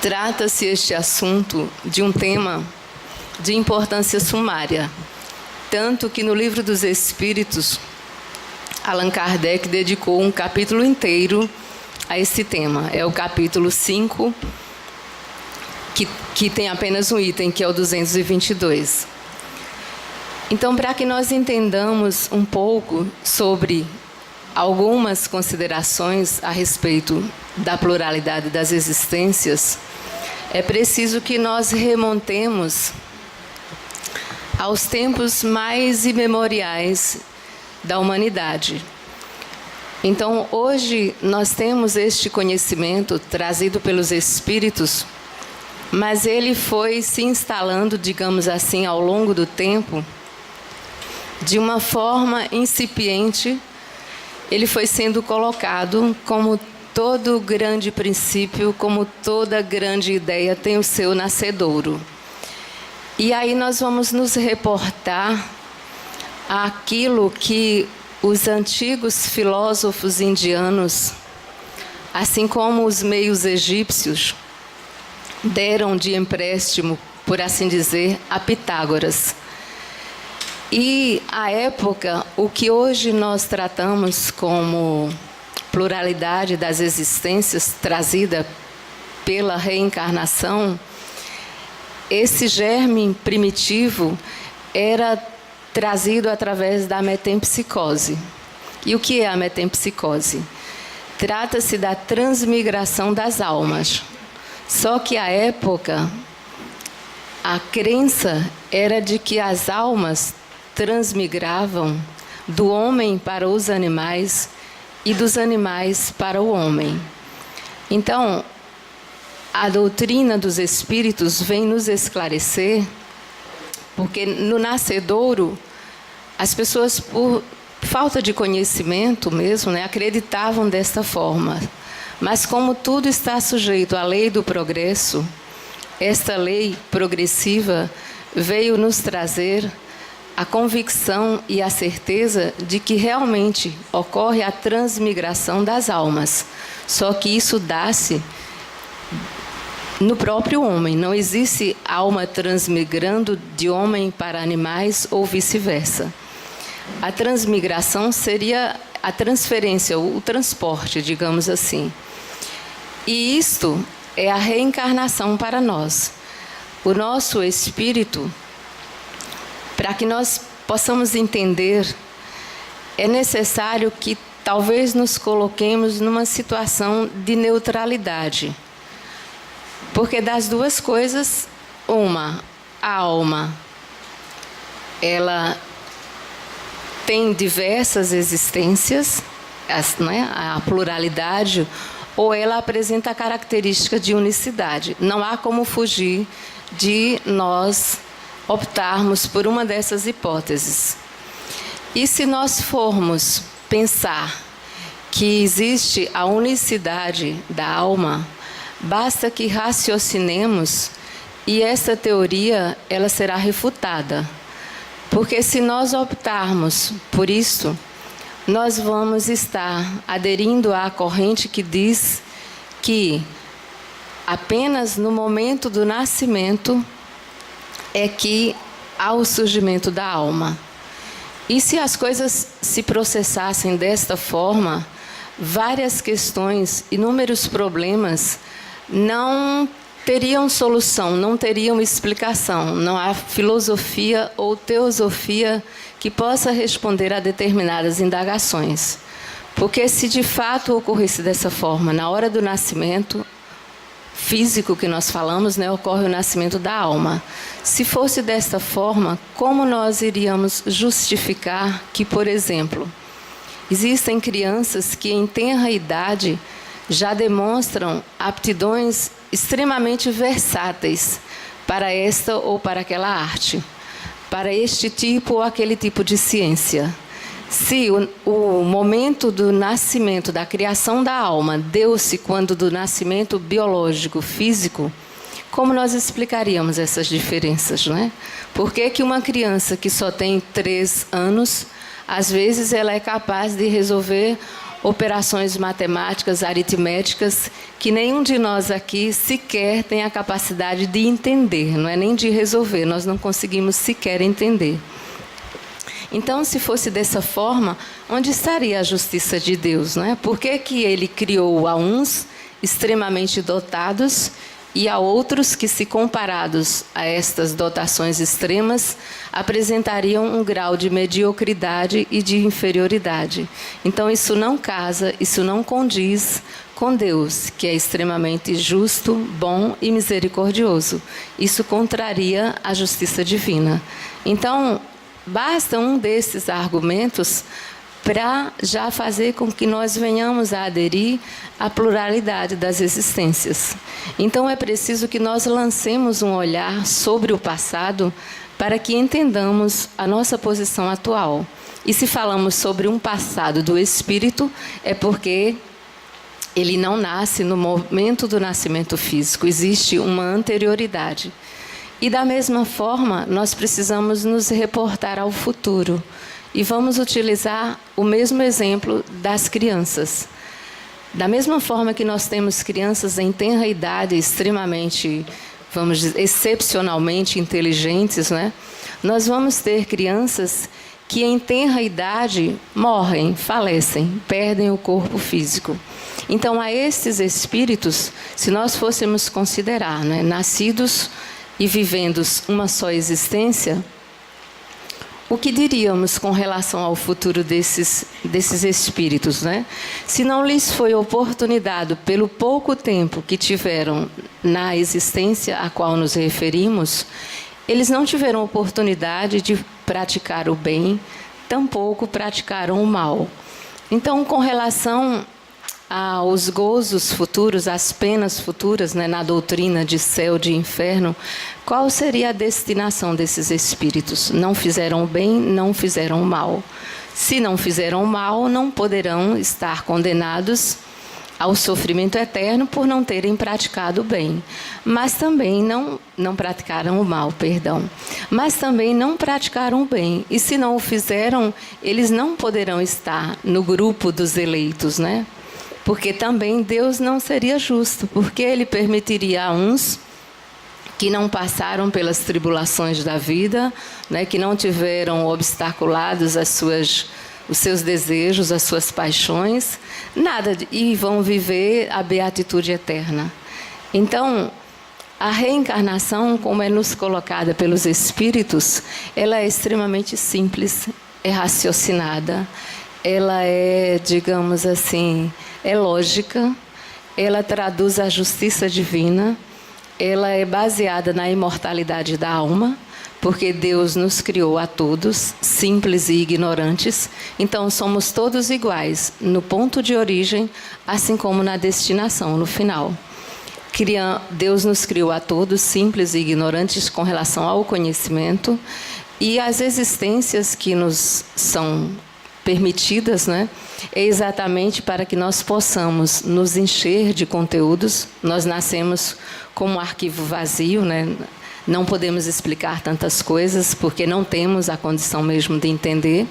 Trata-se este assunto de um tema de importância sumária, tanto que no Livro dos Espíritos, Allan Kardec dedicou um capítulo inteiro a esse tema. É o capítulo 5, que tem apenas um item, que é o 222. Então, para que nós entendamos um pouco sobre algumas considerações a respeito da pluralidade das existências, é preciso que nós remontemos aos tempos mais imemoriais da humanidade. Então, hoje nós temos este conhecimento trazido pelos Espíritos, mas ele foi se instalando, digamos assim, ao longo do tempo, de uma forma incipiente. Ele foi sendo colocado como todo grande princípio, como toda grande ideia tem o seu nascedouro. E aí nós vamos nos reportar àquilo que os antigos filósofos indianos, assim como os meios egípcios, deram de empréstimo, por assim dizer, a Pitágoras. E, à época, o que hoje nós tratamos como pluralidade das existências trazida pela reencarnação, esse germe primitivo era trazido através da metempsicose. E o que é a metempsicose? Trata-se da transmigração das almas. Só que, à época, a crença era de que as almas transmigravam do homem para os animais e dos animais para o homem. Então, a doutrina dos Espíritos vem nos esclarecer, porque no nascedouro, as pessoas, por falta de conhecimento mesmo, acreditavam desta forma. Mas como tudo está sujeito à lei do progresso, esta lei progressiva veio nos trazer a convicção e a certeza de que realmente ocorre a transmigração das almas. Só que isso dá-se no próprio homem. Não existe alma transmigrando de homem para animais ou vice-versa. A transmigração seria a transferência, o transporte, digamos assim. E isto é a reencarnação para nós. O nosso espírito, para que nós possamos entender, é necessário que talvez nos coloquemos numa situação de neutralidade. Porque das duas coisas, a alma, ela tem diversas existências, a pluralidade, ou ela apresenta a característica de unicidade. Não há como fugir de nós optarmos por uma dessas hipóteses. E se nós formos pensar que existe a unicidade da alma, basta que raciocinemos e essa teoria ela será refutada. Porque se nós optarmos por isso, nós vamos estar aderindo à corrente que diz que apenas no momento do nascimento é que há o surgimento da alma. E se as coisas se processassem desta forma, várias questões, inúmeros problemas não teriam solução, não teriam explicação. Não há filosofia ou teosofia que possa responder a determinadas indagações. Porque se de fato ocorresse dessa forma, na hora do nascimento físico que nós falamos, ocorre o nascimento da alma. Se fosse desta forma, como nós iríamos justificar que, por exemplo, existem crianças que em tenra idade já demonstram aptidões extremamente versáteis para esta ou para aquela arte, para este tipo ou aquele tipo de ciência? Se o momento do nascimento, da criação da alma, deu-se quando do nascimento biológico, físico, como nós explicaríamos essas diferenças, não é? Por que uma criança que só tem 3 anos, às vezes ela é capaz de resolver operações matemáticas, aritméticas, que nenhum de nós aqui sequer tem a capacidade de entender, não é nem de resolver, nós não conseguimos sequer entender. Então, se fosse dessa forma, onde estaria a justiça de Deus, não é? Por que que ele criou a uns extremamente dotados e a outros que, se comparados a estas dotações extremas, apresentariam um grau de mediocridade e de inferioridade? Então, isso não casa, isso não condiz com Deus, que é extremamente justo, bom e misericordioso. Isso contraria a justiça divina. Então, basta um desses argumentos para já fazer com que nós venhamos a aderir à pluralidade das existências. Então é preciso que nós lancemos um olhar sobre o passado para que entendamos a nossa posição atual. E se falamos sobre um passado do espírito, é porque ele não nasce no momento do nascimento físico, existe uma anterioridade. E da mesma forma, nós precisamos nos reportar ao futuro. E vamos utilizar o mesmo exemplo das crianças. Da mesma forma que nós temos crianças em tenra idade, extremamente, vamos dizer, excepcionalmente inteligentes, né? Nós vamos ter crianças que em tenra idade morrem, falecem, perdem o corpo físico. Então, a estes espíritos, se nós fôssemos considerar, né, nascidos e vivendo uma só existência, o que diríamos com relação ao futuro desses espíritos, né? Se não lhes foi oportunidade, pelo pouco tempo que tiveram na existência a qual nos referimos, eles não tiveram oportunidade de praticar o bem, tampouco praticaram o mal. Então, com relação aos gozos futuros, às penas futuras, né, na doutrina de céu, de inferno, qual seria a destinação desses espíritos? Não fizeram o bem, não fizeram o mal. Se não fizeram o mal, não poderão estar condenados ao sofrimento eterno por não terem praticado o bem. Mas também não praticaram o mal, perdão. Mas também não praticaram o bem. E se não o fizeram, eles não poderão estar no grupo dos eleitos, né? Porque também Deus não seria justo, porque Ele permitiria a uns que não passaram pelas tribulações da vida, né, que não tiveram obstaculados os seus desejos, as suas paixões, nada, e vão viver a beatitude eterna. Então, a reencarnação, como é nos colocada pelos Espíritos, ela é extremamente simples, é raciocinada, ela é, digamos assim, é lógica, ela traduz a justiça divina, ela é baseada na imortalidade da alma, porque Deus nos criou a todos, simples e ignorantes, então somos todos iguais no ponto de origem, assim como na destinação, no final. Deus nos criou a todos, simples e ignorantes com relação ao conhecimento, e as existências que nos são permitidas, né, é exatamente para que nós possamos nos encher de conteúdos. Nós nascemos como um arquivo vazio, né? Não podemos explicar tantas coisas porque não temos a condição mesmo de entender,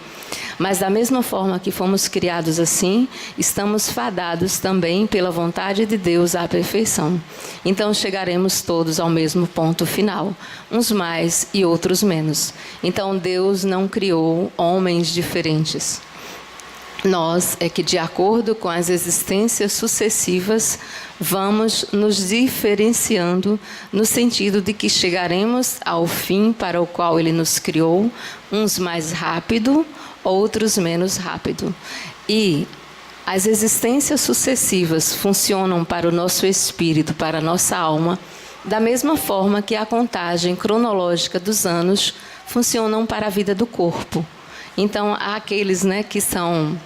mas da mesma forma que fomos criados assim, estamos fadados também pela vontade de Deus à perfeição. Então chegaremos todos ao mesmo ponto final, uns mais e outros menos. Então Deus não criou homens diferentes. Nós é que, de acordo com as existências sucessivas, vamos nos diferenciando no sentido de que chegaremos ao fim para o qual Ele nos criou, uns mais rápido, outros menos rápido. E as existências sucessivas funcionam para o nosso espírito, para a nossa alma, da mesma forma que a contagem cronológica dos anos funcionam para a vida do corpo. Então, há aqueles, né, que são,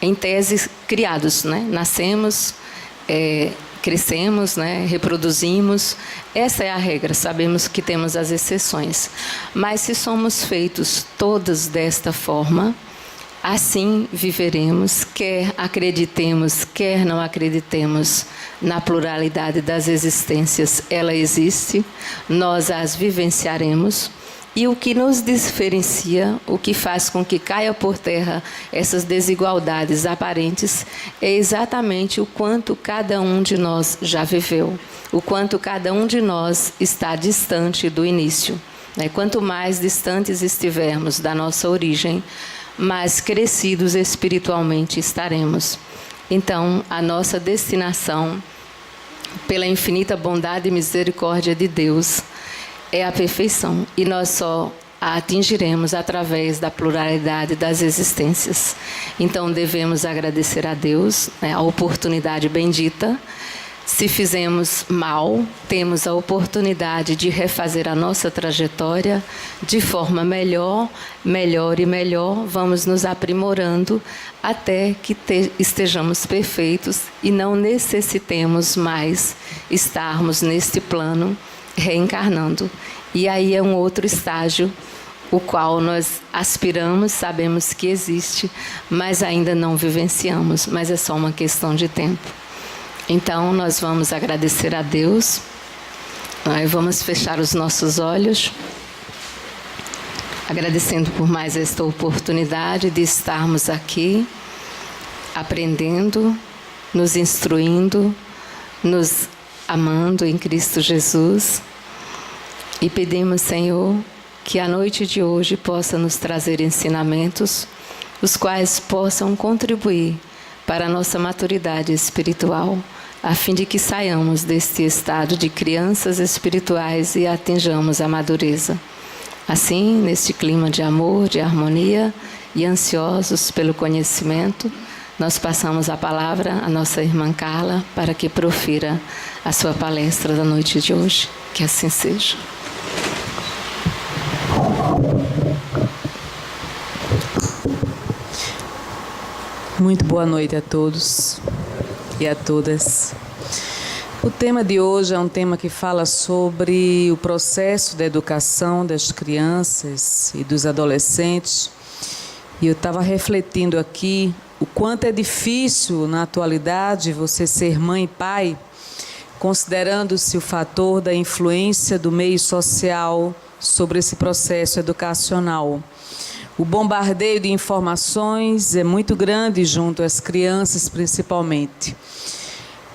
em tese, criados, né? Nascemos, crescemos, né? Reproduzimos. Essa é a regra, sabemos que temos as exceções. Mas se somos feitos todos desta forma, assim viveremos, quer acreditemos, quer não acreditemos na pluralidade das existências, ela existe, nós as vivenciaremos. E o que nos diferencia, o que faz com que caia por terra essas desigualdades aparentes, é exatamente o quanto cada um de nós já viveu, o quanto cada um de nós está distante do início. Quanto mais distantes estivermos da nossa origem, mais crescidos espiritualmente estaremos. Então, a nossa destinação, pela infinita bondade e misericórdia de Deus, é a perfeição. E nós só a atingiremos através da pluralidade das existências. Então, devemos agradecer a Deus, a oportunidade bendita. Se fizemos mal, temos a oportunidade de refazer a nossa trajetória de forma melhor, melhor e melhor. Vamos nos aprimorando até que estejamos perfeitos e não necessitemos mais estarmos neste plano reencarnando. E aí é um outro estágio, o qual nós aspiramos, sabemos que existe, mas ainda não vivenciamos, mas é só uma questão de tempo. Então, nós vamos agradecer a Deus, vamos fechar os nossos olhos, agradecendo por mais esta oportunidade de estarmos aqui, aprendendo, nos instruindo, nos amando em Cristo Jesus. E pedimos, Senhor, que a noite de hoje possa nos trazer ensinamentos, os quais possam contribuir para a nossa maturidade espiritual, a fim de que saiamos deste estado de crianças espirituais e atinjamos a madureza. Assim, neste clima de amor, de harmonia e ansiosos pelo conhecimento, nós passamos a palavra à nossa irmã Carla para que profira a sua palestra da noite de hoje. Que assim seja. Muito boa noite a todos e a todas. O tema de hoje é um tema que fala sobre o processo da educação das crianças e dos adolescentes. E eu estava refletindo aqui o quanto é difícil na atualidade você ser mãe e pai, considerando-se o fator da influência do meio social sobre esse processo educacional. O bombardeio de informações é muito grande junto às crianças, principalmente.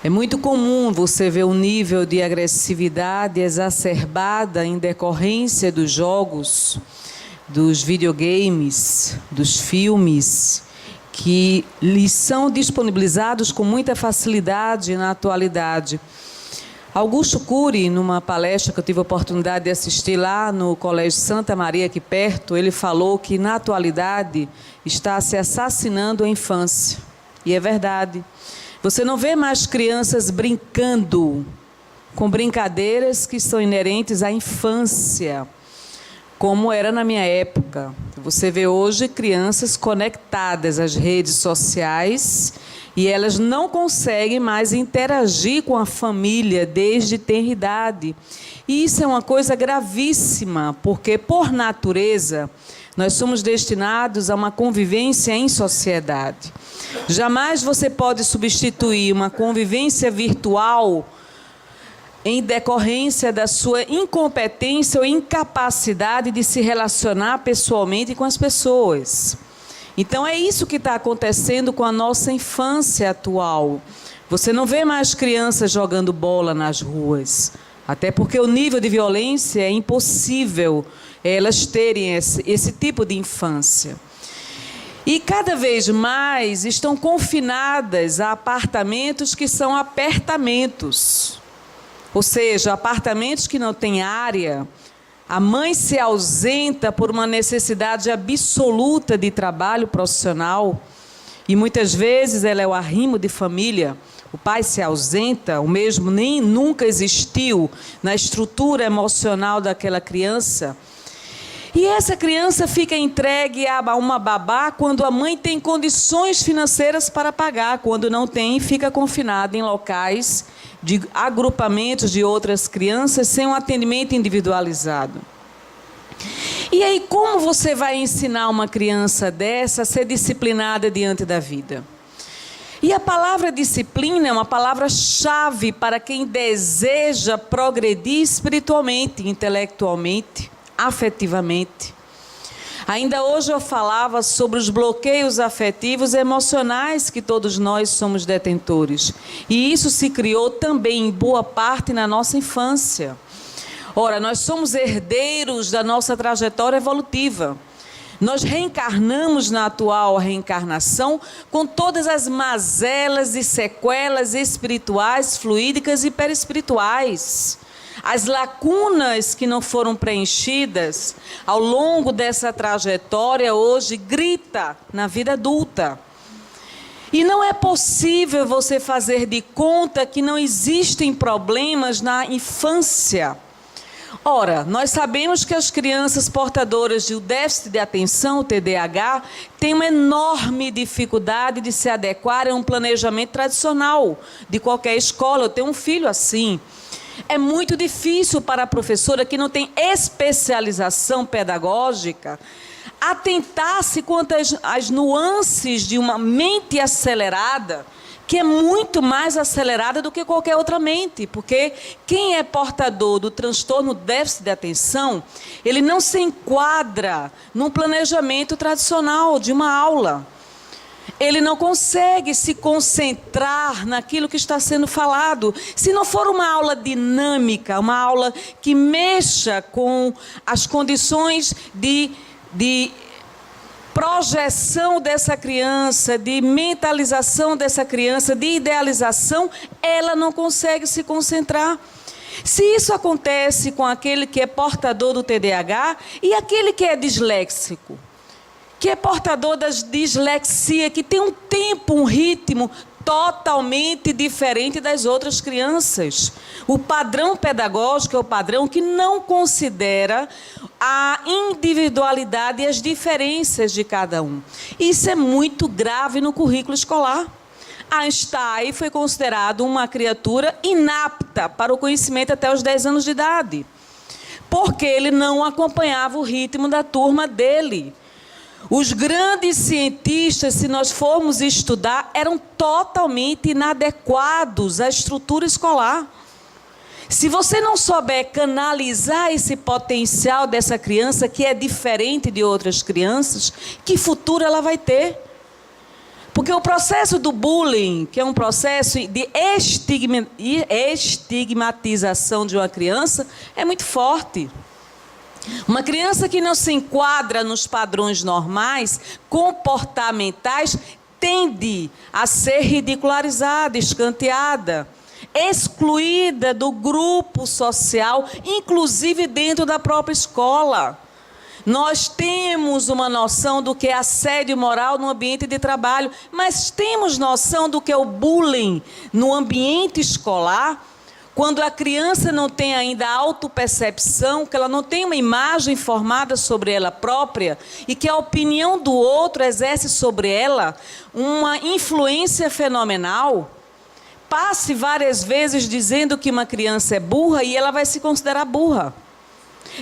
É muito comum você ver um nível de agressividade exacerbada em decorrência dos jogos, dos videogames, dos filmes, que lhes são disponibilizados com muita facilidade na atualidade. Augusto Cury, numa palestra que eu tive a oportunidade de assistir lá no Colégio Santa Maria, aqui perto, ele falou que na atualidade está se assassinando a infância. E é verdade. Você não vê mais crianças brincando com brincadeiras que são inerentes à infância, como era na minha época. Você vê hoje crianças conectadas às redes sociais e elas não conseguem mais interagir com a família desde tenra idade. E isso é uma coisa gravíssima, porque, por natureza, nós somos destinados a uma convivência em sociedade. Jamais você pode substituir uma convivência virtual em decorrência da sua incompetência ou incapacidade de se relacionar pessoalmente com as pessoas. Então, é isso que está acontecendo com a nossa infância atual. Você não vê mais crianças jogando bola nas ruas, até porque o nível de violência é impossível elas terem esse tipo de infância. E cada vez mais estão confinadas a apartamentos que são apertamentos. Ou seja, apartamentos que não têm área. A mãe se ausenta por uma necessidade absoluta de trabalho profissional e muitas vezes ela é o arrimo de família. O pai se ausenta, o mesmo nem nunca existiu na estrutura emocional daquela criança. E essa criança fica entregue a uma babá quando a mãe tem condições financeiras para pagar. Quando não tem, fica confinada em locais de agrupamentos de outras crianças sem um atendimento individualizado. E aí, como você vai ensinar uma criança dessa a ser disciplinada diante da vida? E a palavra disciplina é uma palavra-chave para quem deseja progredir espiritualmente, intelectualmente, afetivamente. Ainda hoje eu falava sobre os bloqueios afetivos e emocionais que todos nós somos detentores. E isso se criou também em boa parte na nossa infância. Ora, nós somos herdeiros da nossa trajetória evolutiva. Nós reencarnamos na atual reencarnação com todas as mazelas e sequelas espirituais, fluídicas e perispirituais. As lacunas que não foram preenchidas ao longo dessa trajetória hoje grita na vida adulta. E não é possível você fazer de conta que não existem problemas na infância. Ora, nós sabemos que as crianças portadoras de déficit de atenção, o TDAH, têm uma enorme dificuldade de se adequar a um planejamento tradicional de qualquer escola. Eu tenho um filho assim. É muito difícil para a professora que não tem especialização pedagógica atentar-se quanto às nuances de uma mente acelerada, que é muito mais acelerada do que qualquer outra mente, porque quem é portador do transtorno déficit de atenção, ele não se enquadra num planejamento tradicional de uma aula. Ele não consegue se concentrar naquilo que está sendo falado. Se não for uma aula dinâmica, uma aula que mexa com as condições de projeção dessa criança, de mentalização dessa criança, de idealização, ela não consegue se concentrar. Se isso acontece com aquele que é portador do TDAH e aquele que é disléxico, que é portador da dislexia, que tem um tempo, um ritmo totalmente diferente das outras crianças. O padrão pedagógico é o padrão que não considera a individualidade e as diferenças de cada um. Isso é muito grave no currículo escolar. Einstein foi considerado uma criatura inapta para o conhecimento até os 10 anos de idade, porque ele não acompanhava o ritmo da turma dele. Os grandes cientistas, se nós formos estudar, eram totalmente inadequados à estrutura escolar. Se você não souber canalizar esse potencial dessa criança, que é diferente de outras crianças, que futuro ela vai ter? Porque o processo do bullying, que é um processo de estigmatização de uma criança, é muito forte. Uma criança que não se enquadra nos padrões normais, comportamentais, tende a ser ridicularizada, escanteada, excluída do grupo social, inclusive dentro da própria escola. Nós temos uma noção do que é assédio moral no ambiente de trabalho, mas temos noção do que é o bullying no ambiente escolar? Quando a criança não tem ainda autopercepção, que ela não tem uma imagem formada sobre ela própria e que a opinião do outro exerce sobre ela uma influência fenomenal, passe várias vezes dizendo que uma criança é burra e ela vai se considerar burra.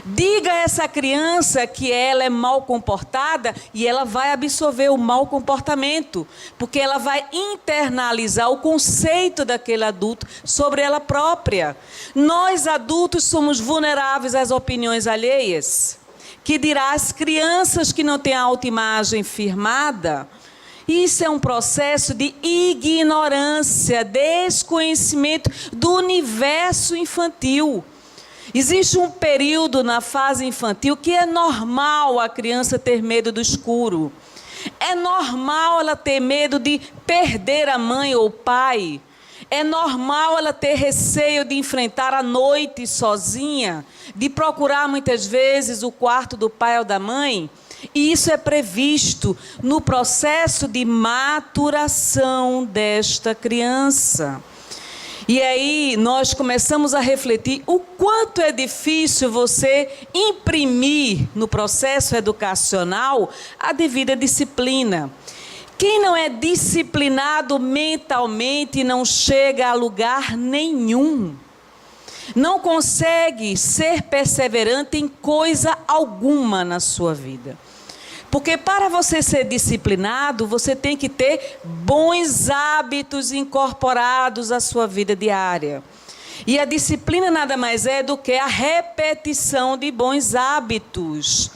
Diga a essa criança que ela é mal comportada e ela vai absorver o mau comportamento, porque ela vai internalizar o conceito daquele adulto sobre ela própria. Nós adultos somos vulneráveis às opiniões alheias. Que dirá as crianças que não têm a autoimagem firmada? Isso é um processo de ignorância, desconhecimento do universo infantil. Existe um período na fase infantil que é normal a criança ter medo do escuro. É normal ela ter medo de perder a mãe ou o pai. É normal ela ter receio de enfrentar a noite sozinha, de procurar muitas vezes o quarto do pai ou da mãe. E isso é previsto no processo de maturação desta criança. E aí nós começamos a refletir o quanto é difícil você imprimir no processo educacional a devida disciplina. Quem não é disciplinado mentalmente não chega a lugar nenhum. Não consegue ser perseverante em coisa alguma na sua vida. Porque para você ser disciplinado, você tem que ter bons hábitos incorporados à sua vida diária. E a disciplina nada mais é do que a repetição de bons hábitos.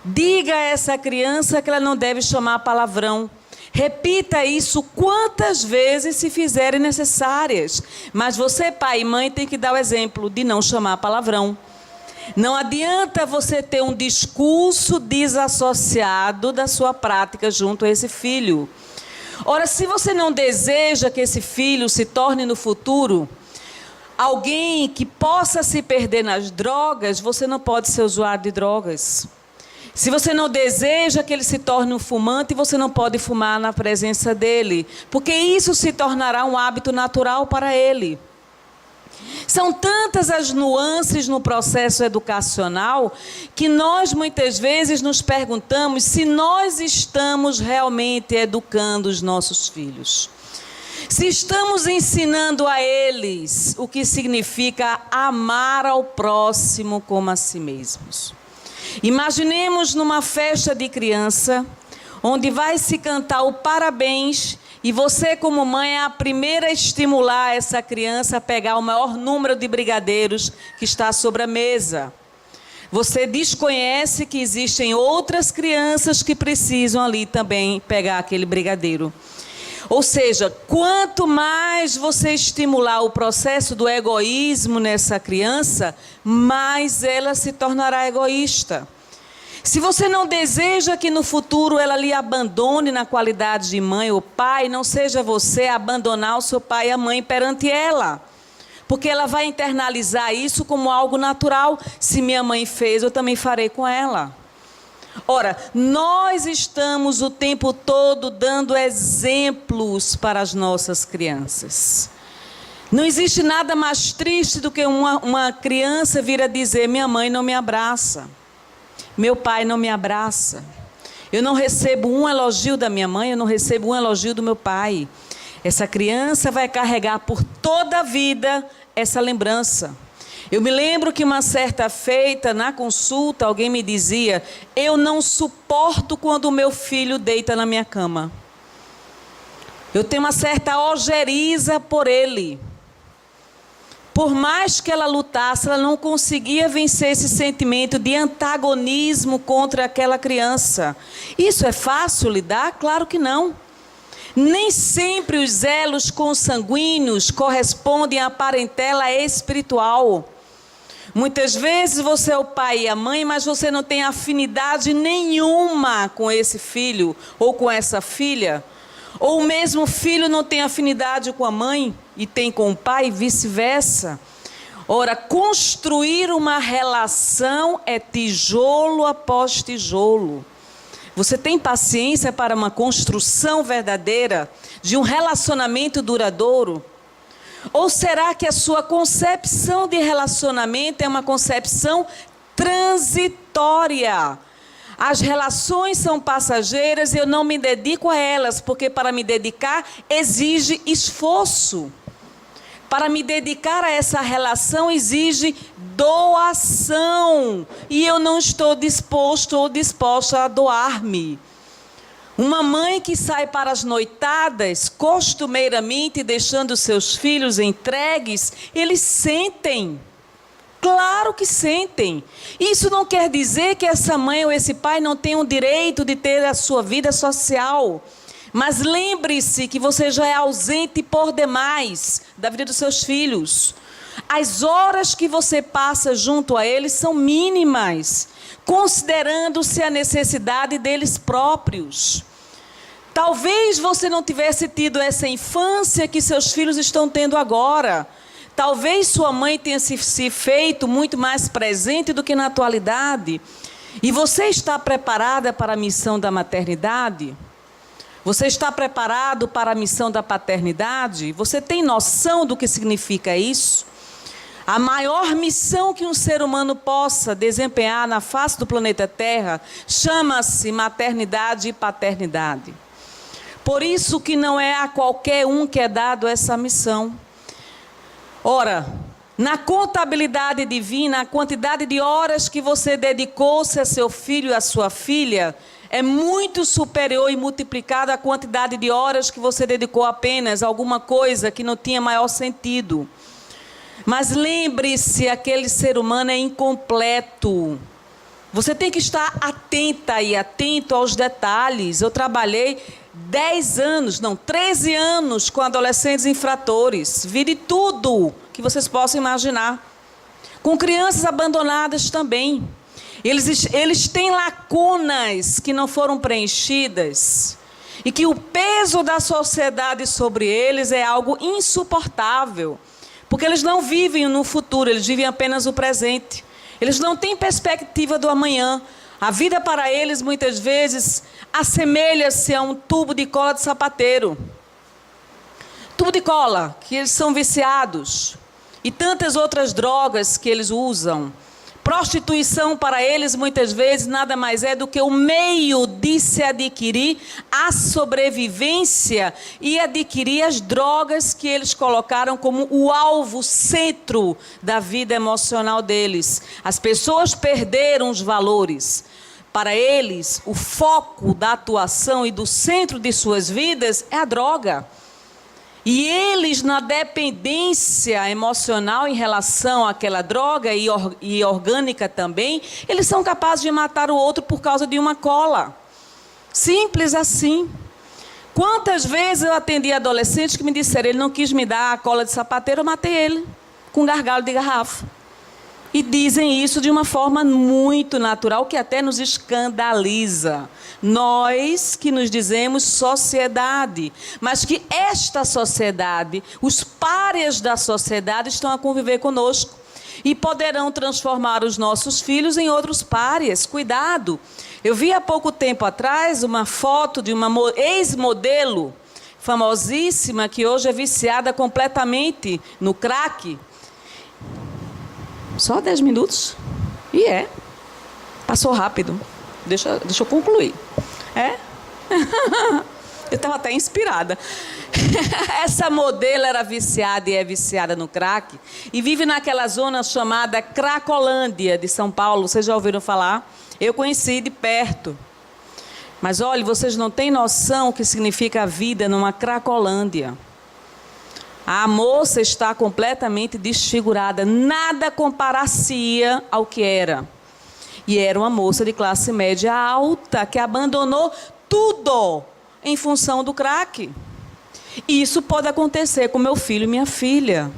Diga a essa criança que ela não deve chamar palavrão. Repita isso quantas vezes se fizerem necessárias. Mas você, pai e mãe, tem que dar o exemplo de não chamar palavrão. Não adianta você ter um discurso desassociado da sua prática junto a esse filho. Ora, se você não deseja que esse filho se torne no futuro alguém que possa se perder nas drogas, você não pode ser usuário de drogas. Se você não deseja que ele se torne um fumante, você não pode fumar na presença dele, porque isso se tornará um hábito natural para ele. São tantas as nuances no processo educacional que nós muitas vezes nos perguntamos se nós estamos realmente educando os nossos filhos. Se estamos ensinando a eles o que significa amar ao próximo como a si mesmos. Imaginemos numa festa de criança, onde vai se cantar o parabéns, e você, como mãe, é a primeira a estimular essa criança a pegar o maior número de brigadeiros que está sobre a mesa. Você desconhece que existem outras crianças que precisam ali também pegar aquele brigadeiro. Ou seja, quanto mais você estimular o processo do egoísmo nessa criança, mais ela se tornará egoísta. Se você não deseja que no futuro ela lhe abandone na qualidade de mãe ou pai, não seja você a abandonar o seu pai e a mãe perante ela. Porque ela vai internalizar isso como algo natural. Se minha mãe fez, eu também farei com ela. Ora, nós estamos o tempo todo dando exemplos para as nossas crianças. Não existe nada mais triste do que uma criança vir a dizer: minha mãe não me abraça. Meu pai não me abraça. Eu não recebo um elogio da minha mãe, eu não recebo um elogio do meu pai. Essa criança vai carregar por toda a vida essa lembrança. Eu me lembro que uma certa feita, na consulta, alguém me dizia: eu não suporto quando o meu filho deita na minha cama. Eu tenho uma certa ojeriza por ele. Por mais que ela lutasse, ela não conseguia vencer esse sentimento de antagonismo contra aquela criança. Isso é fácil lidar? Claro que não. Nem sempre os elos consanguíneos correspondem à parentela espiritual. Muitas vezes você é o pai e a mãe, mas você não tem afinidade nenhuma com esse filho ou com essa filha. Ou o mesmo filho não tem afinidade com a mãe e tem com o pai e vice-versa. Ora, construir uma relação é tijolo após tijolo. Você tem paciência para uma construção verdadeira de um relacionamento duradouro? Ou será que a sua concepção de relacionamento é uma concepção transitória? As relações são passageiras e eu não me dedico a elas, porque para me dedicar exige esforço. Para me dedicar a essa relação exige doação. E eu não estou disposto ou disposta a doar-me. Uma mãe que sai para as noitadas, costumeiramente deixando seus filhos entregues, eles sentem. Claro que sentem. Isso não quer dizer que essa mãe ou esse pai não tenham direito de ter a sua vida social. Mas lembre-se que você já é ausente por demais da vida dos seus filhos. As horas que você passa junto a eles são mínimas, considerando-se a necessidade deles próprios. Talvez você não tivesse tido essa infância que seus filhos estão tendo agora. Talvez sua mãe tenha se feito muito mais presente do que na atualidade. E você está preparada para a missão da maternidade? Você está preparado para a missão da paternidade? Você tem noção do que significa isso? A maior missão que um ser humano possa desempenhar na face do planeta Terra chama-se maternidade e paternidade. Por isso que não é a qualquer um que é dado essa missão. Ora, na contabilidade divina, a quantidade de horas que você dedicou-se a seu filho e a sua filha é muito superior e multiplicada à quantidade de horas que você dedicou apenas a alguma coisa que não tinha maior sentido. Mas lembre-se, aquele ser humano é incompleto. Você tem que estar atenta e atento aos detalhes. Eu trabalhei 13 anos com adolescentes infratores. Vi de tudo que vocês possam imaginar. Com crianças abandonadas também. Eles têm lacunas que não foram preenchidas. E que o peso da sociedade sobre eles é algo insuportável. Porque eles não vivem no futuro, eles vivem apenas o presente. Eles não têm perspectiva do amanhã. A vida para eles, muitas vezes, assemelha-se a um tubo de cola de sapateiro. Tubo de cola, que eles são viciados. E tantas outras drogas que eles usam. Prostituição para eles, muitas vezes, nada mais é do que o meio de se adquirir a sobrevivência e adquirir as drogas que eles colocaram como o alvo, centro da vida emocional deles. As pessoas perderam os valores. Para eles, o foco da atuação e do centro de suas vidas é a droga. E eles, na dependência emocional em relação àquela droga e orgânica também, eles são capazes de matar o outro por causa de uma cola. Simples assim. Quantas vezes eu atendi adolescentes que me disseram, ele não quis me dar a cola de sapateiro, eu matei ele com um gargalo de garrafa. E dizem isso de uma forma muito natural, que até nos escandaliza. Nós que nos dizemos sociedade, mas que esta sociedade, os párias da sociedade estão a conviver conosco e poderão transformar os nossos filhos em outros párias. Cuidado! Eu vi há pouco tempo atrás uma foto de uma ex-modelo famosíssima que hoje é viciada completamente no crack. Só 10 minutos? E passou rápido. Deixa eu concluir. Eu estava até inspirada. Essa modelo era viciada e é viciada no crack. E vive naquela zona chamada Cracolândia de São Paulo. Vocês já ouviram falar? Eu conheci de perto. Mas olha, vocês não têm noção o que significa a vida numa Cracolândia. A moça está completamente desfigurada. Nada comparacia ao que era. E era uma moça de classe média alta, que abandonou tudo em função do crack. E isso pode acontecer com meu filho e minha filha.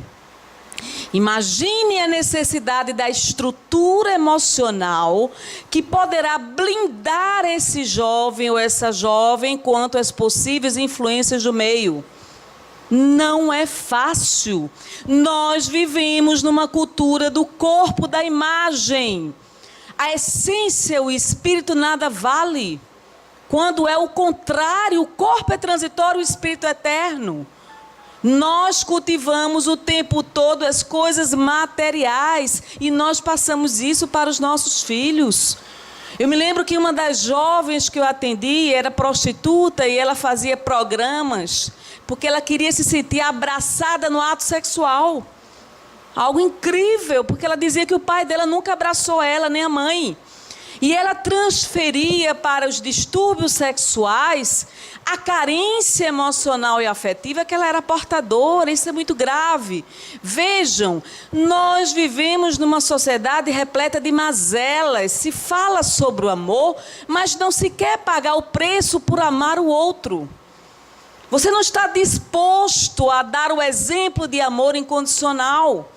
Imagine a necessidade da estrutura emocional que poderá blindar esse jovem ou essa jovem quanto às possíveis influências do meio. Não é fácil. Nós vivemos numa cultura do corpo, da imagem. A essência, o espírito nada vale. Quando é o contrário, o corpo é transitório, o espírito é eterno. Nós cultivamos o tempo todo as coisas materiais e nós passamos isso para os nossos filhos. Eu me lembro que uma das jovens que eu atendi era prostituta e ela fazia programas porque ela queria se sentir abraçada no ato sexual. Algo incrível, porque ela dizia que o pai dela nunca abraçou ela, nem a mãe. E ela transferia para os distúrbios sexuais a carência emocional e afetiva que ela era portadora. Isso é muito grave. Vejam, nós vivemos numa sociedade repleta de mazelas. Se fala sobre o amor, mas não se quer pagar o preço por amar o outro. Você não está disposto a dar o exemplo de amor incondicional.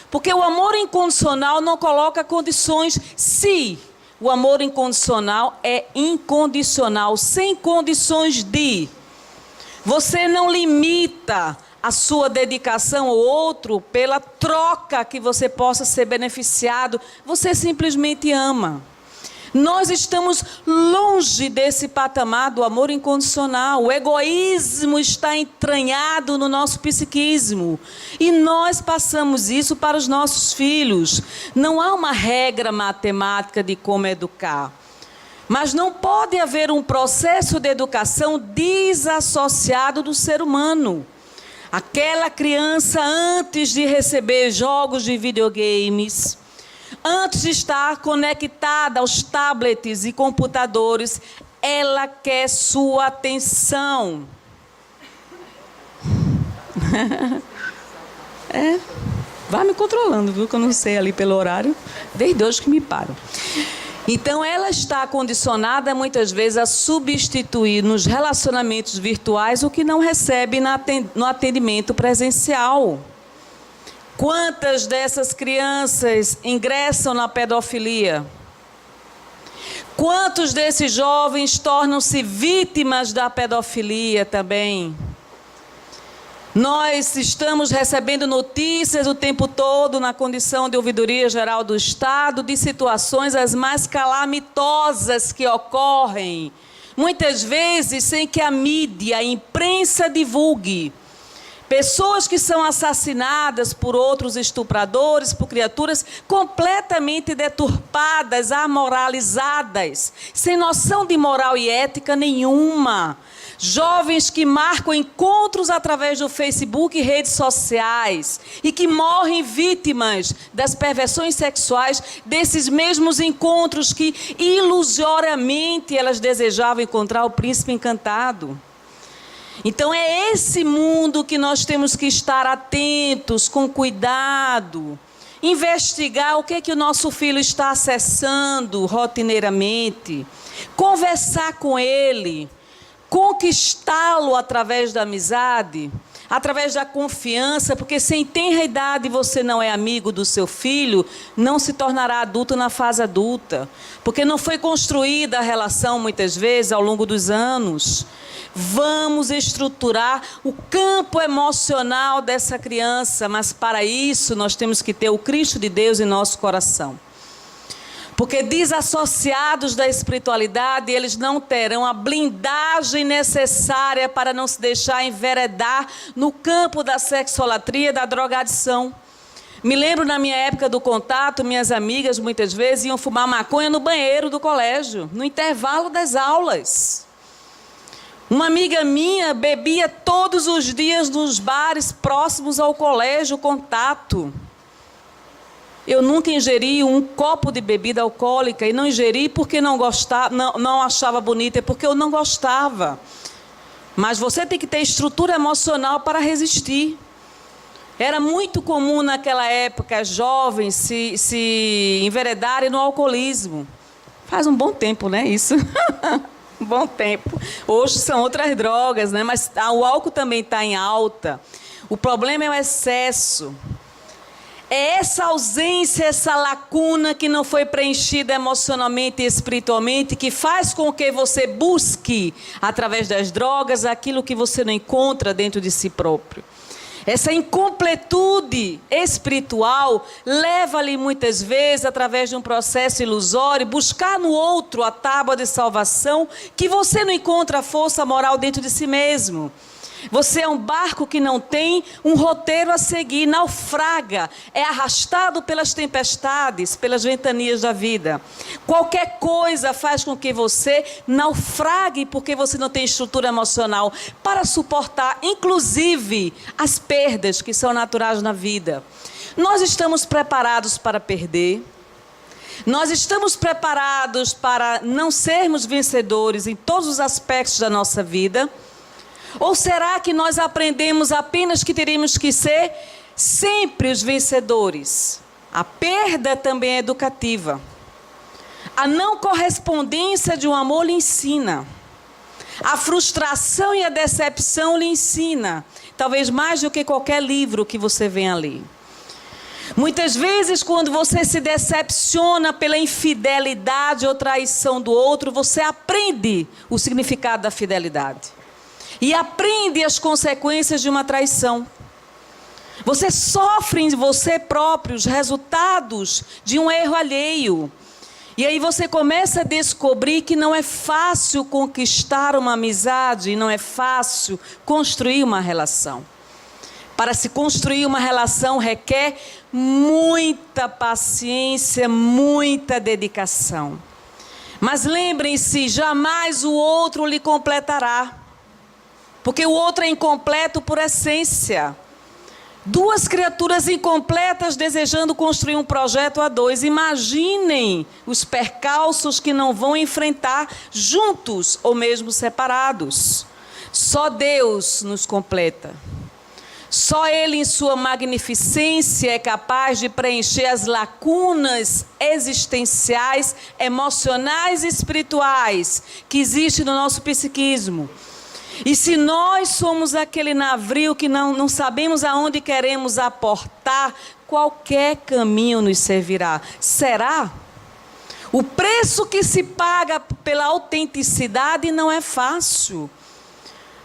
Porque o amor incondicional não coloca condições. Se o amor incondicional é incondicional, sem condições de. Você não limita a sua dedicação ao outro pela troca que você possa ser beneficiado. Você simplesmente ama. Nós estamos longe desse patamar do amor incondicional. O egoísmo está entranhado no nosso psiquismo. E nós passamos isso para os nossos filhos. Não há uma regra matemática de como educar. Mas não pode haver um processo de educação desassociado do ser humano. Aquela criança, antes de receber jogos de videogames, antes de estar conectada aos tablets e computadores, ela quer sua atenção. Vai me controlando, viu? Que eu não sei ali pelo horário. Desde hoje que me paro. Então, ela está condicionada, muitas vezes, a substituir nos relacionamentos virtuais o que não recebe no atendimento presencial. Quantas dessas crianças ingressam na pedofilia? Quantos desses jovens tornam-se vítimas da pedofilia também? Nós estamos recebendo notícias o tempo todo na condição de ouvidoria geral do Estado de situações as mais calamitosas que ocorrem, muitas vezes sem que a mídia, a imprensa divulgue. Pessoas que são assassinadas por outros estupradores, por criaturas completamente deturpadas, amoralizadas, sem noção de moral e ética nenhuma. Jovens que marcam encontros através do Facebook e redes sociais e que morrem vítimas das perversões sexuais desses mesmos encontros que ilusoriamente elas desejavam encontrar o príncipe encantado. Então é esse mundo que nós temos que estar atentos, com cuidado, investigar o que é que o nosso filho está acessando rotineiramente, conversar com ele, conquistá-lo através da amizade, através da confiança, porque se em tenra idade você não é amigo do seu filho, não se tornará adulto na fase adulta, porque não foi construída a relação muitas vezes ao longo dos anos. Vamos estruturar o campo emocional dessa criança, mas para isso nós temos que ter o Cristo de Deus em nosso coração. Porque desassociados da espiritualidade, eles não terão a blindagem necessária para não se deixar enveredar no campo da sexolatria e da drogadição. Me lembro na minha época do contato, minhas amigas muitas vezes iam fumar maconha no banheiro do colégio, no intervalo das aulas. Uma amiga minha bebia todos os dias nos bares próximos ao colégio Contato. Eu nunca ingeri um copo de bebida alcoólica e não ingeri porque não gostava, não achava bonita, é porque eu não gostava. Mas você tem que ter estrutura emocional para resistir. Era muito comum naquela época jovens se enveredarem no alcoolismo. Faz um bom tempo, né, isso? Um bom tempo. Hoje são outras drogas, né? Mas o álcool também está em alta. O problema é o excesso. É essa ausência, essa lacuna que não foi preenchida emocionalmente e espiritualmente, que faz com que você busque, através das drogas, aquilo que você não encontra dentro de si próprio. Essa incompletude espiritual leva-lhe muitas vezes, através de um processo ilusório, buscar no outro a tábua de salvação, que você não encontra força moral dentro de si mesmo. Você é um barco que não tem um roteiro a seguir, naufraga, é arrastado pelas tempestades, pelas ventanias da vida. Qualquer coisa faz com que você naufrague, porque você não tem estrutura emocional para suportar, inclusive, as perdas que são naturais na vida. Nós estamos preparados para perder. Nós estamos preparados para não sermos vencedores em todos os aspectos da nossa vida. Ou será que nós aprendemos apenas que teremos que ser sempre os vencedores? A perda também é educativa. A não correspondência de um amor lhe ensina. A frustração e a decepção lhe ensina. Talvez mais do que qualquer livro que você venha ler. Muitas vezes, quando você se decepciona pela infidelidade ou traição do outro, você aprende o significado da fidelidade. E aprende as consequências de uma traição. Você sofre em você próprio os resultados de um erro alheio. E aí você começa a descobrir que não é fácil conquistar uma amizade e não é fácil construir uma relação. Para se construir uma relação requer muita paciência, muita dedicação. Mas lembrem-se, jamais o outro lhe completará. Porque o outro é incompleto por essência. Duas criaturas incompletas desejando construir um projeto a dois. Imaginem os percalços que não vão enfrentar juntos ou mesmo separados. Só Deus nos completa. Só Ele, em sua magnificência, é capaz de preencher as lacunas existenciais, emocionais e espirituais que existem no nosso psiquismo. E se nós somos aquele navio que não sabemos aonde queremos aportar, qualquer caminho nos servirá. Será? O preço que se paga pela autenticidade não é fácil.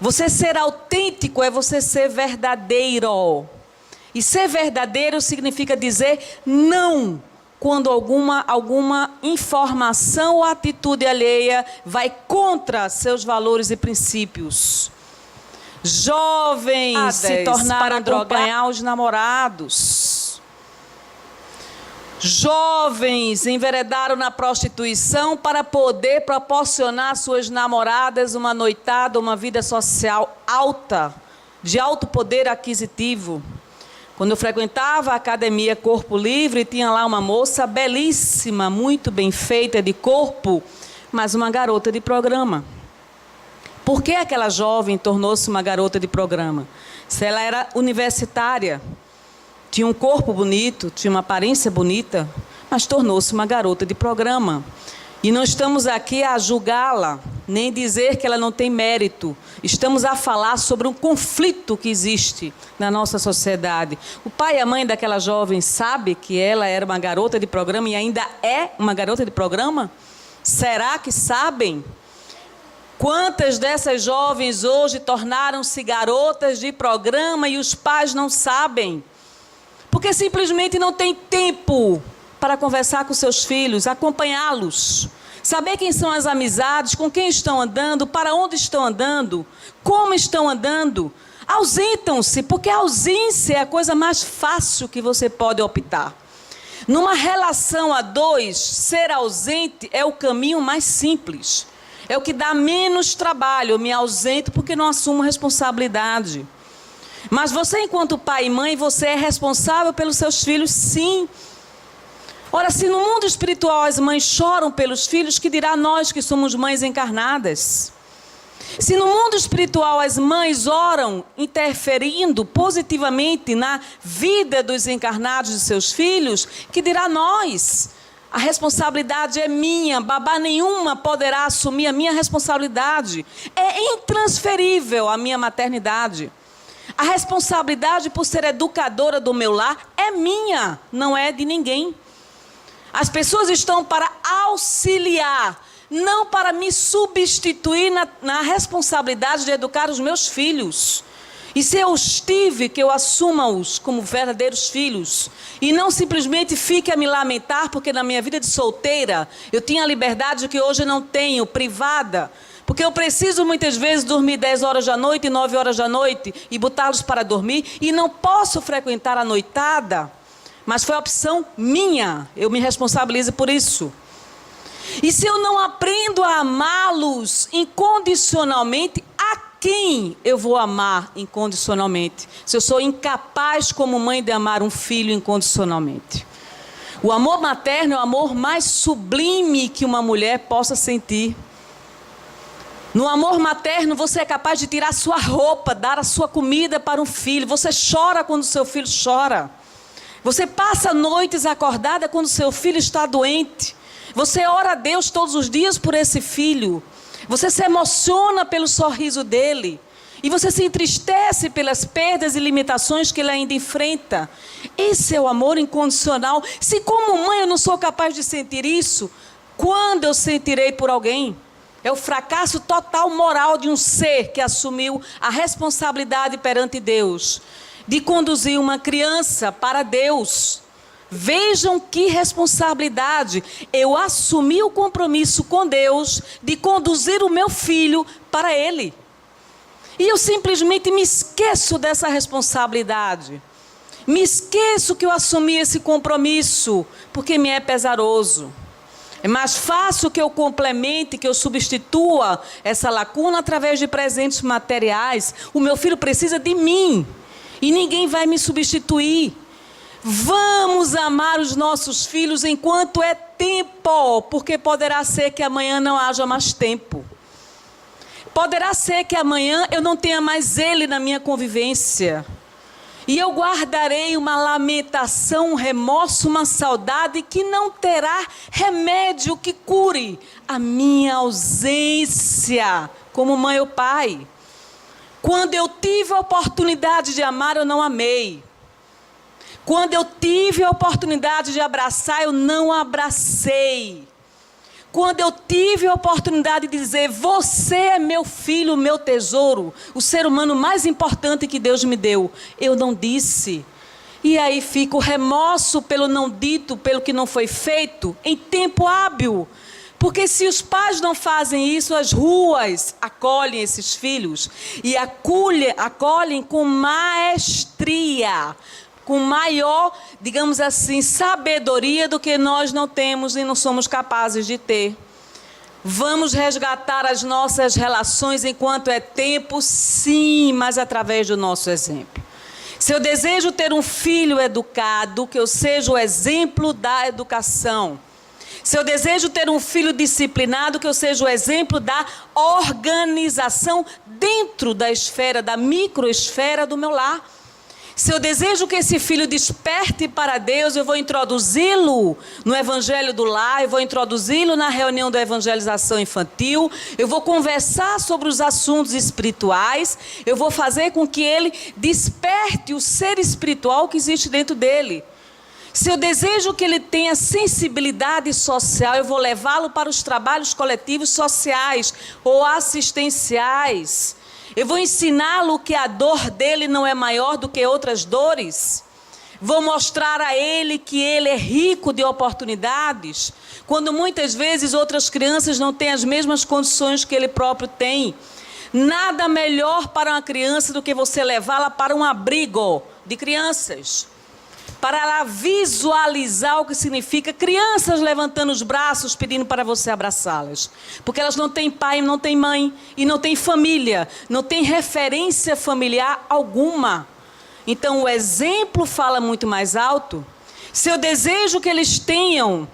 Você ser autêntico é você ser verdadeiro. E ser verdadeiro significa dizer não quando alguma informação ou atitude alheia vai contra seus valores e princípios. Jovens se tornaram para acompanhar os namorados. Jovens enveredaram na prostituição para poder proporcionar às suas namoradas uma noitada, uma vida social alta, de alto poder aquisitivo. Quando eu frequentava a academia Corpo Livre, tinha lá uma moça belíssima, muito bem feita de corpo, mas uma garota de programa. Por que aquela jovem tornou-se uma garota de programa? Se ela era universitária, tinha um corpo bonito, tinha uma aparência bonita, mas tornou-se uma garota de programa. E não estamos aqui a julgá-la, nem dizer que ela não tem mérito. Estamos a falar sobre um conflito que existe na nossa sociedade. O pai e a mãe daquela jovem sabem que ela era uma garota de programa e ainda é uma garota de programa? Será que sabem? Quantas dessas jovens hoje tornaram-se garotas de programa e os pais não sabem? Porque simplesmente não tem tempo para conversar com seus filhos, acompanhá-los, saber quem são as amizades, com quem estão andando, para onde estão andando, como estão andando. Ausentam-se, porque a ausência é a coisa mais fácil que você pode optar. Numa relação a dois, ser ausente é o caminho mais simples. É o que dá menos trabalho. Eu me ausento porque não assumo responsabilidade. Mas você, enquanto pai e mãe, você é responsável pelos seus filhos, sim. Ora, se no mundo espiritual as mães choram pelos filhos, que dirá nós que somos mães encarnadas? Se no mundo espiritual as mães oram, interferindo positivamente na vida dos encarnados de seus filhos, que dirá nós? A responsabilidade é minha, babá nenhuma poderá assumir a minha responsabilidade. É intransferível a minha maternidade. A responsabilidade por ser educadora do meu lar é minha, não é de ninguém. As pessoas estão para auxiliar, não para me substituir na responsabilidade de educar os meus filhos. E se eu estive, que eu assuma-os como verdadeiros filhos. E não simplesmente fique a me lamentar, porque na minha vida de solteira, eu tinha a liberdade que hoje eu não tenho, privada. Porque eu preciso muitas vezes dormir 10 horas da noite e 9 horas da noite e botá-los para dormir. E não posso frequentar a noitada. Mas foi opção minha, eu me responsabilizo por isso. E se eu não aprendo a amá-los incondicionalmente, a quem eu vou amar incondicionalmente? Se eu sou incapaz como mãe de amar um filho incondicionalmente. O amor materno é o amor mais sublime que uma mulher possa sentir. No amor materno, você é capaz de tirar sua roupa, dar a sua comida para um filho. Você chora quando seu filho chora. Você passa noites acordada quando seu filho está doente. Você ora a Deus todos os dias por esse filho. Você se emociona pelo sorriso dele. E você se entristece pelas perdas e limitações que ele ainda enfrenta. Esse é o amor incondicional. Se como mãe eu não sou capaz de sentir isso, quando eu sentirei por alguém? É o fracasso total moral de um ser que assumiu a responsabilidade perante Deus de conduzir uma criança para Deus. Vejam que responsabilidade. Eu assumi o compromisso com Deus de conduzir o meu filho para Ele. E eu simplesmente me esqueço dessa responsabilidade. Me esqueço que eu assumi esse compromisso, porque me é pesaroso. É mais fácil que eu complemente, que eu substitua essa lacuna através de presentes materiais. O meu filho precisa de mim e ninguém vai me substituir. Vamos amar os nossos filhos enquanto é tempo, porque poderá ser que amanhã não haja mais tempo. Poderá ser que amanhã eu não tenha mais ele na minha convivência. E eu guardarei uma lamentação, um remorso, uma saudade que não terá remédio que cure a minha ausência como mãe ou pai. Quando eu tive a oportunidade de amar, eu não amei. Quando eu tive a oportunidade de abraçar, eu não abracei. Quando eu tive a oportunidade de dizer, você é meu filho, meu tesouro, o ser humano mais importante que Deus me deu, eu não disse. E aí fica o remorso pelo não dito, pelo que não foi feito, em tempo hábil. Porque se os pais não fazem isso, as ruas acolhem esses filhos e acolhem com maestria, com maior, digamos assim, sabedoria do que nós não temos e não somos capazes de ter. Vamos resgatar as nossas relações enquanto é tempo, sim, mas através do nosso exemplo. Se eu desejo ter um filho educado, que eu seja o exemplo da educação. Se eu desejo ter um filho disciplinado, que eu seja o exemplo da organização dentro da esfera, da microesfera do meu lar. Se eu desejo que esse filho desperte para Deus, eu vou introduzi-lo no Evangelho do Lar, eu vou introduzi-lo na reunião da evangelização infantil, eu vou conversar sobre os assuntos espirituais, eu vou fazer com que ele desperte o ser espiritual que existe dentro dele. Se eu desejo que ele tenha sensibilidade social, eu vou levá-lo para os trabalhos coletivos sociais ou assistenciais. Eu vou ensiná-lo que a dor dele não é maior do que outras dores. Vou mostrar a ele que ele é rico de oportunidades, quando muitas vezes outras crianças não têm as mesmas condições que ele próprio tem. Nada melhor para uma criança do que você levá-la para um abrigo de crianças, para ela visualizar o que significa crianças levantando os braços pedindo para você abraçá-las. Porque elas não têm pai, não têm mãe e não têm família, não têm referência familiar alguma. Então o exemplo fala muito mais alto. Se eu desejo que eles tenham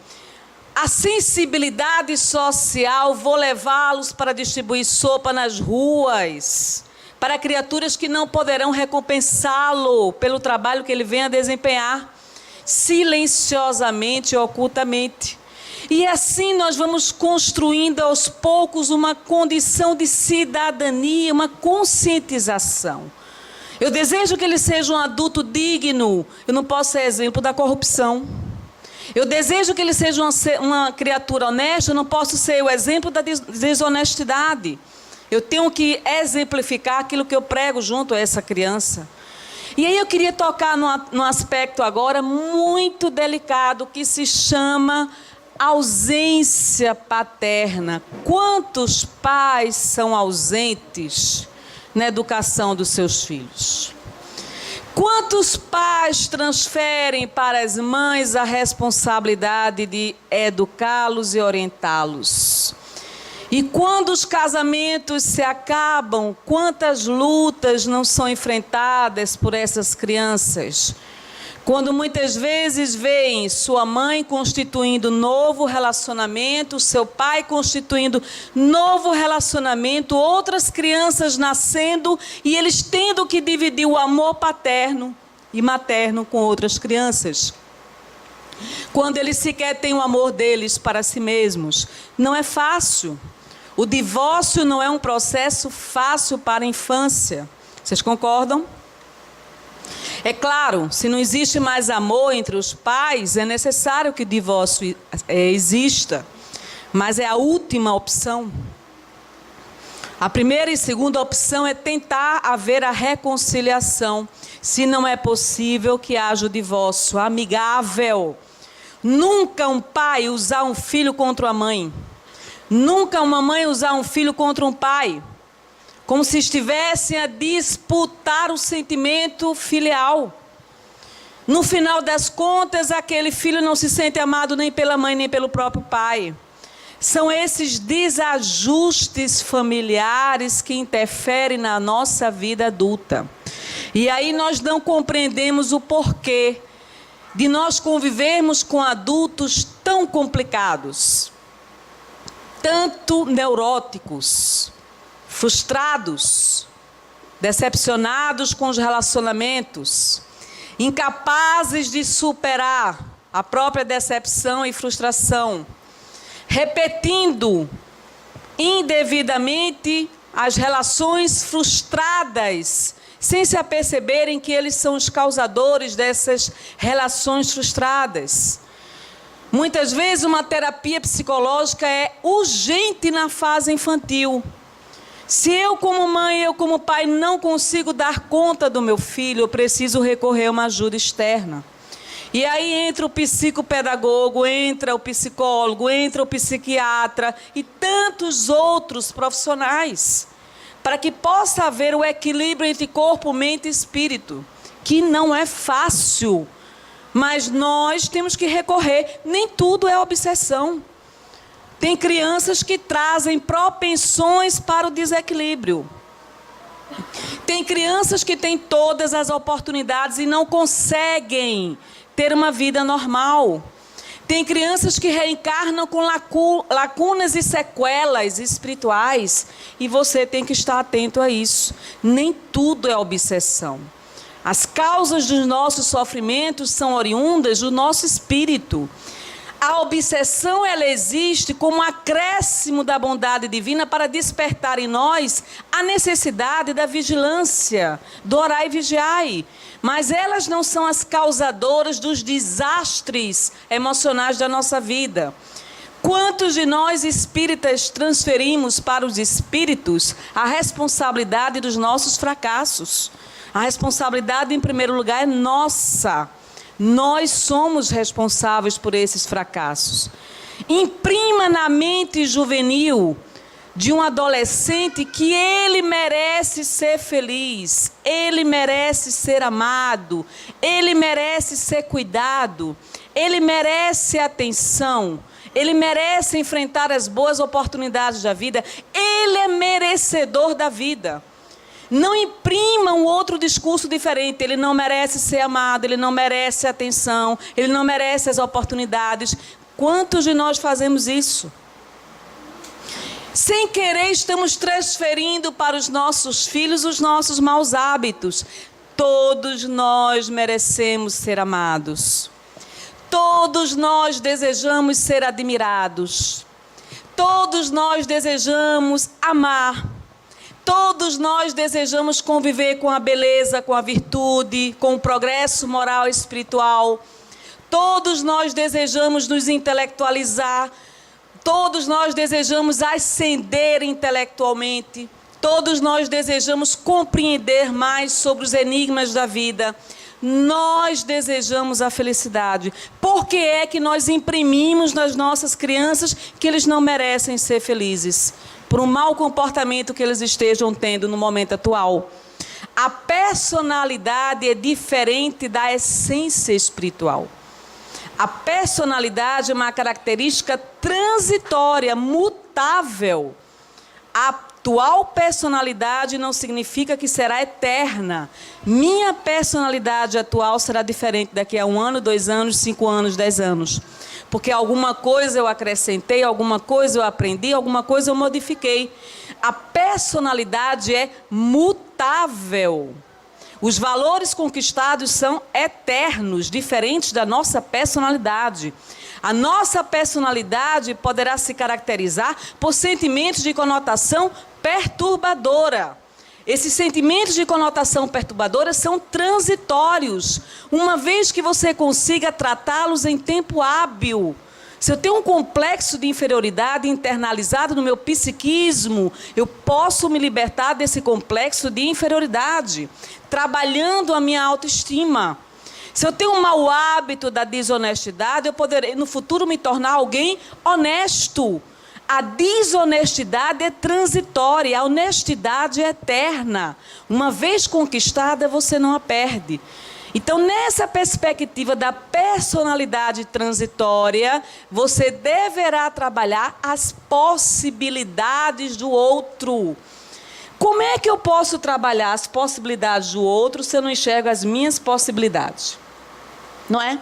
a sensibilidade social, vou levá-los para distribuir sopa nas ruas, para criaturas que não poderão recompensá-lo pelo trabalho que ele venha desempenhar, silenciosamente, ocultamente. E assim nós vamos construindo aos poucos uma condição de cidadania, uma conscientização. Eu desejo que ele seja um adulto digno, eu não posso ser exemplo da corrupção. Eu desejo que ele seja uma criatura honesta, eu não posso ser o exemplo da desonestidade. Eu tenho que exemplificar aquilo que eu prego junto a essa criança. E aí eu queria tocar num aspecto agora muito delicado, que se chama ausência paterna. Quantos pais são ausentes na educação dos seus filhos? Quantos pais transferem para as mães a responsabilidade de educá-los e orientá-los? E quando os casamentos se acabam, quantas lutas não são enfrentadas por essas crianças? Quando muitas vezes veem sua mãe constituindo novo relacionamento, seu pai constituindo novo relacionamento, outras crianças nascendo e eles tendo que dividir o amor paterno e materno com outras crianças. Quando eles sequer têm o amor deles para si mesmos, não é fácil. O divórcio não é um processo fácil para a infância. Vocês concordam? É claro, se não existe mais amor entre os pais, é necessário que o divórcio exista. Mas é a última opção. A primeira e segunda opção é tentar haver a reconciliação. Se não é possível, que haja o divórcio amigável. Nunca um pai usar um filho contra a mãe. Nunca uma mãe usar um filho contra um pai, como se estivessem a disputar o sentimento filial. No final das contas, aquele filho não se sente amado nem pela mãe, nem pelo próprio pai. São esses desajustes familiares que interferem na nossa vida adulta. E aí nós não compreendemos o porquê de nós convivermos com adultos tão complicados, tanto neuróticos, frustrados, decepcionados com os relacionamentos, incapazes de superar a própria decepção e frustração, repetindo indevidamente as relações frustradas, sem se aperceberem que eles são os causadores dessas relações frustradas. Muitas vezes uma terapia psicológica é urgente na fase infantil. Se eu como mãe, eu como pai não consigo dar conta do meu filho, eu preciso recorrer a uma ajuda externa. E aí entra o psicopedagogo, entra o psicólogo, entra o psiquiatra e tantos outros profissionais, para que possa haver o equilíbrio entre corpo, mente e espírito, que não é fácil, mas nós temos que recorrer. Nem tudo é obsessão. Tem crianças que trazem propensões para o desequilíbrio. Tem crianças que têm todas as oportunidades e não conseguem ter uma vida normal. Tem crianças que reencarnam com lacunas e sequelas espirituais. E você tem que estar atento a isso. Nem tudo é obsessão. As causas dos nossos sofrimentos são oriundas do nosso espírito. A obsessão, ela existe como um acréscimo da bondade divina para despertar em nós a necessidade da vigilância, do orai e vigiai. Mas elas não são as causadoras dos desastres emocionais da nossa vida. Quantos de nós espíritas transferimos para os espíritos a responsabilidade dos nossos fracassos? A responsabilidade, em primeiro lugar, é nossa. Nós somos responsáveis por esses fracassos. Imprima na mente juvenil de um adolescente que ele merece ser feliz, ele merece ser amado, ele merece ser cuidado, ele merece atenção, ele merece enfrentar as boas oportunidades da vida, ele é merecedor da vida. Não imprima um outro discurso diferente. Ele não merece ser amado, ele não merece atenção, ele não merece as oportunidades. Quantos de nós fazemos isso? Sem querer, estamos transferindo para os nossos filhos os nossos maus hábitos. Todos nós merecemos ser amados. Todos nós desejamos ser admirados. Todos nós desejamos amar. Todos nós desejamos conviver com a beleza, com a virtude, com o progresso moral e espiritual. Todos nós desejamos nos intelectualizar. Todos nós desejamos ascender intelectualmente. Todos nós desejamos compreender mais sobre os enigmas da vida. Nós desejamos a felicidade. Por que é que nós imprimimos nas nossas crianças que eles não merecem ser felizes? Por um mau comportamento que eles estejam tendo no momento atual. A personalidade é diferente da essência espiritual. A personalidade é uma característica transitória, mutável. A atual personalidade não significa que será eterna. Minha personalidade atual será diferente daqui a 1 ano, 2 anos, 5 anos, 10 anos. Porque alguma coisa eu acrescentei, alguma coisa eu aprendi, alguma coisa eu modifiquei. A personalidade é mutável. Os valores conquistados são eternos, diferentes da nossa personalidade. A nossa personalidade poderá se caracterizar por sentimentos de conotação perturbadora. Esses sentimentos de conotação perturbadora são transitórios, uma vez que você consiga tratá-los em tempo hábil. Se eu tenho um complexo de inferioridade internalizado no meu psiquismo, eu posso me libertar desse complexo de inferioridade, trabalhando a minha autoestima. Se eu tenho um mau hábito da desonestidade, eu poderei no futuro me tornar alguém honesto. A desonestidade é transitória, a honestidade é eterna. Uma vez conquistada, você não a perde. Então, nessa perspectiva da personalidade transitória, você deverá trabalhar as possibilidades do outro. Como é que eu posso trabalhar as possibilidades do outro se eu não enxergo as minhas possibilidades? Não é?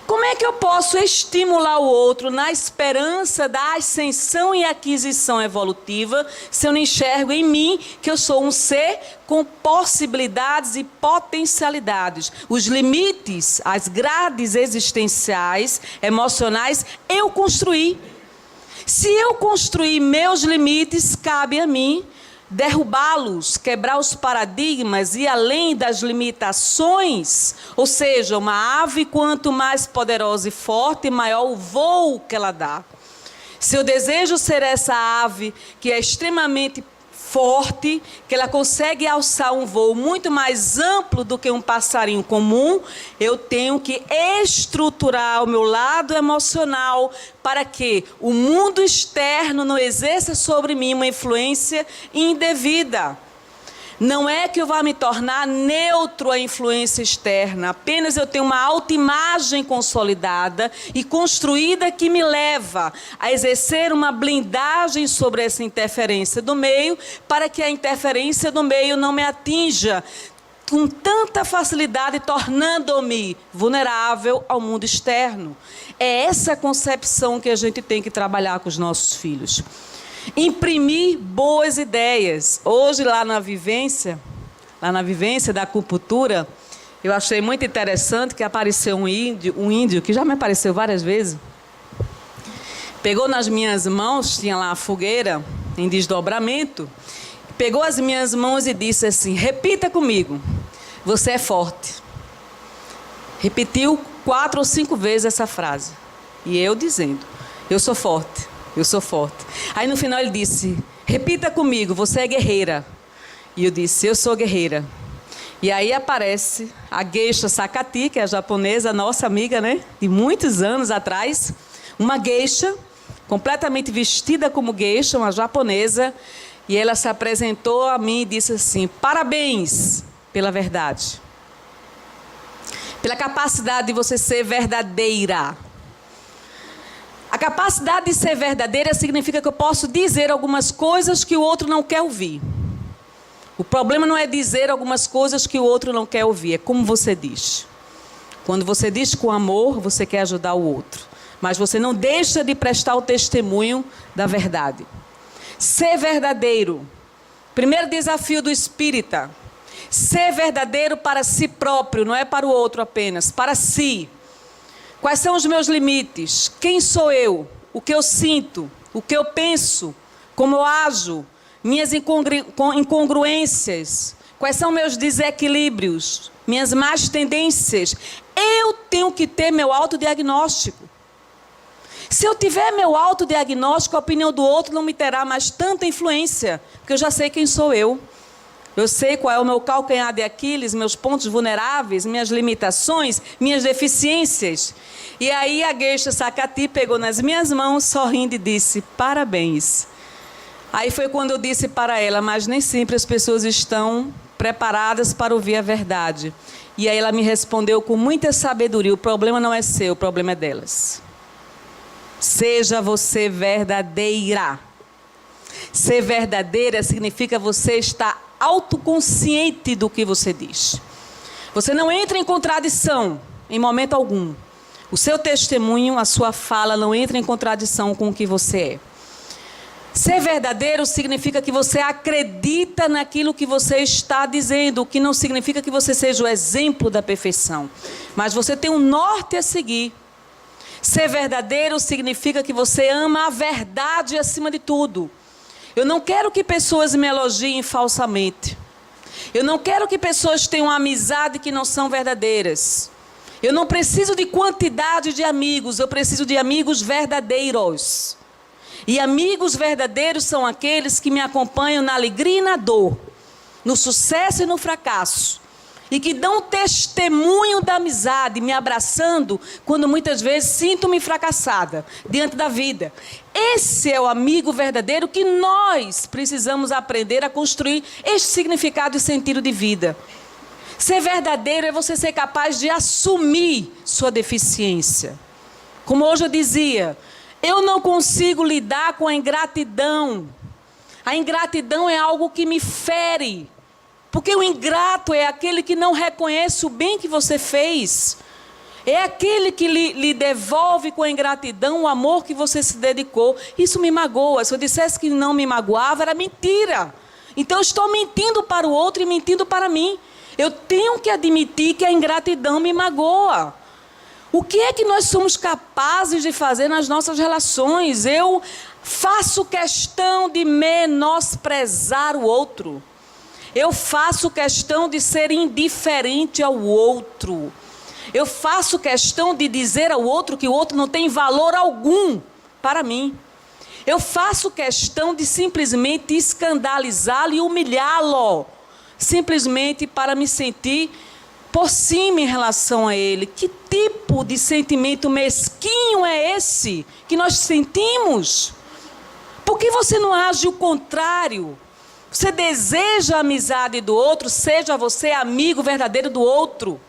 Como é que eu posso estimular o outro na esperança da ascensão e aquisição evolutiva se eu não enxergo em mim que eu sou um ser com possibilidades e potencialidades? Os limites, as grades existenciais, emocionais, eu construí. Se eu construir meus limites, cabe a mim derrubá-los, quebrar os paradigmas e além das limitações, ou seja, uma ave quanto mais poderosa e forte, maior o voo que ela dá. Se eu desejo ser essa ave que é extremamente forte, que ela consegue alçar um voo muito mais amplo do que um passarinho comum, eu tenho que estruturar o meu lado emocional para que o mundo externo não exerça sobre mim uma influência indevida. Não é que eu vá me tornar neutro à influência externa, apenas eu tenho uma autoimagem consolidada e construída que me leva a exercer uma blindagem sobre essa interferência do meio, para que a interferência do meio não me atinja com tanta facilidade, tornando-me vulnerável ao mundo externo. É essa concepção que a gente tem que trabalhar com os nossos filhos. Imprimir boas ideias. Hoje, lá na vivência da acupuntura, eu achei muito interessante que apareceu um índio que já me apareceu várias vezes. Pegou nas minhas mãos, tinha lá a fogueira em desdobramento, pegou as minhas mãos e disse assim: repita comigo, você é forte. Repetiu 4 ou 5 vezes essa frase. E eu dizendo, eu sou forte. Eu sou forte. Aí no final ele disse, repita comigo, você é guerreira. E eu disse, eu sou guerreira. E aí aparece a geisha Sakati, que é a japonesa, nossa amiga, né? De muitos anos atrás. Uma geisha, completamente vestida como geisha, uma japonesa. E ela se apresentou a mim e disse assim, parabéns pela verdade. Pela capacidade de você ser verdadeira. A capacidade de ser verdadeira significa que eu posso dizer algumas coisas que o outro não quer ouvir. O problema não é dizer algumas coisas que o outro não quer ouvir, é como você diz. Quando você diz com amor, você quer ajudar o outro. Mas você não deixa de prestar o testemunho da verdade. Ser verdadeiro. Primeiro desafio do espírita. Ser verdadeiro para si próprio, não é para o outro apenas, para si. Quais são os meus limites? Quem sou eu? O que eu sinto? O que eu penso? Como eu ajo? Minhas incongruências? Quais são meus desequilíbrios? Minhas más tendências? Eu tenho que ter meu autodiagnóstico. Se eu tiver meu autodiagnóstico, a opinião do outro não me terá mais tanta influência, porque eu já sei quem sou eu. Eu sei qual é o meu calcanhar de Aquiles, meus pontos vulneráveis, minhas limitações, minhas deficiências. E aí a geisha Sakati pegou nas minhas mãos, sorrindo e disse, parabéns. Aí foi quando eu disse para ela, mas nem sempre as pessoas estão preparadas para ouvir a verdade. E aí ela me respondeu com muita sabedoria, o problema não é seu, o problema é delas. Seja você verdadeira. Ser verdadeira significa você estar autoconsciente do que você diz. Você não entra em contradição em momento algum. O seu testemunho, a sua fala não entra em contradição com o que você é. Ser verdadeiro significa que você acredita naquilo que você está dizendo, o que não significa que você seja o exemplo da perfeição. Mas você tem um norte a seguir. Ser verdadeiro significa que você ama a verdade acima de tudo. Eu não quero que pessoas me elogiem falsamente. Eu não quero que pessoas tenham amizade que não são verdadeiras. Eu não preciso de quantidade de amigos, eu preciso de amigos verdadeiros. E amigos verdadeiros são aqueles que me acompanham na alegria e na dor, no sucesso e no fracasso. E que dão testemunho da amizade, me abraçando, quando muitas vezes sinto-me fracassada diante da vida. Esse é o amigo verdadeiro que nós precisamos aprender a construir este significado e sentido de vida. Ser verdadeiro é você ser capaz de assumir sua deficiência. Como hoje eu dizia, eu não consigo lidar com a ingratidão. A ingratidão é algo que me fere. Porque o ingrato é aquele que não reconhece o bem que você fez. É aquele que lhe devolve com ingratidão o amor que você se dedicou. Isso me magoa. Se eu dissesse que não me magoava, era mentira. Então eu estou mentindo para o outro e mentindo para mim. Eu tenho que admitir que a ingratidão me magoa. O que é que nós somos capazes de fazer nas nossas relações? Eu faço questão de menosprezar o outro. Eu faço questão de ser indiferente ao outro. Eu faço questão de dizer ao outro que o outro não tem valor algum para mim. Eu faço questão de simplesmente escandalizá-lo e humilhá-lo, simplesmente para me sentir por cima em relação a ele. Que tipo de sentimento mesquinho é esse que nós sentimos? Por que você não age o contrário? Você deseja a amizade do outro, seja você amigo verdadeiro do outro.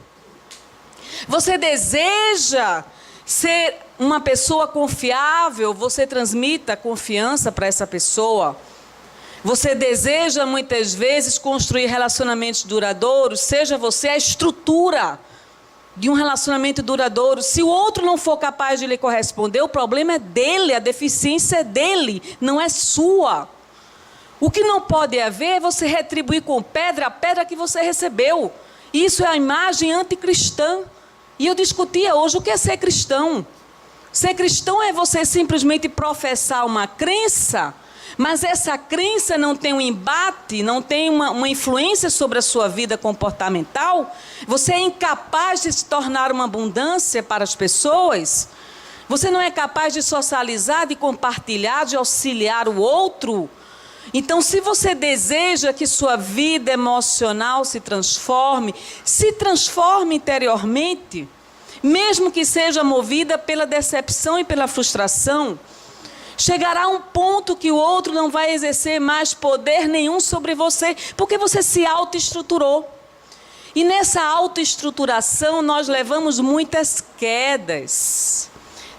Você deseja ser uma pessoa confiável, você transmita confiança para essa pessoa. Você deseja muitas vezes construir relacionamentos duradouros, seja você a estrutura de um relacionamento duradouro. Se o outro não for capaz de lhe corresponder, o problema é dele, a deficiência é dele, não é sua. O que não pode haver é você retribuir com pedra a pedra que você recebeu. Isso é a imagem anticristã. E eu discutia hoje o que é ser cristão. Ser cristão é você simplesmente professar uma crença, mas essa crença não tem um embate, não tem uma influência sobre a sua vida comportamental. Você é incapaz de se tornar uma abundância para as pessoas. Você não é capaz de socializar, de compartilhar, de auxiliar o outro. Então, se você deseja que sua vida emocional se transforme interiormente, mesmo que seja movida pela decepção e pela frustração, chegará um ponto que o outro não vai exercer mais poder nenhum sobre você, porque você se autoestruturou. E nessa autoestruturação nós levamos muitas quedas.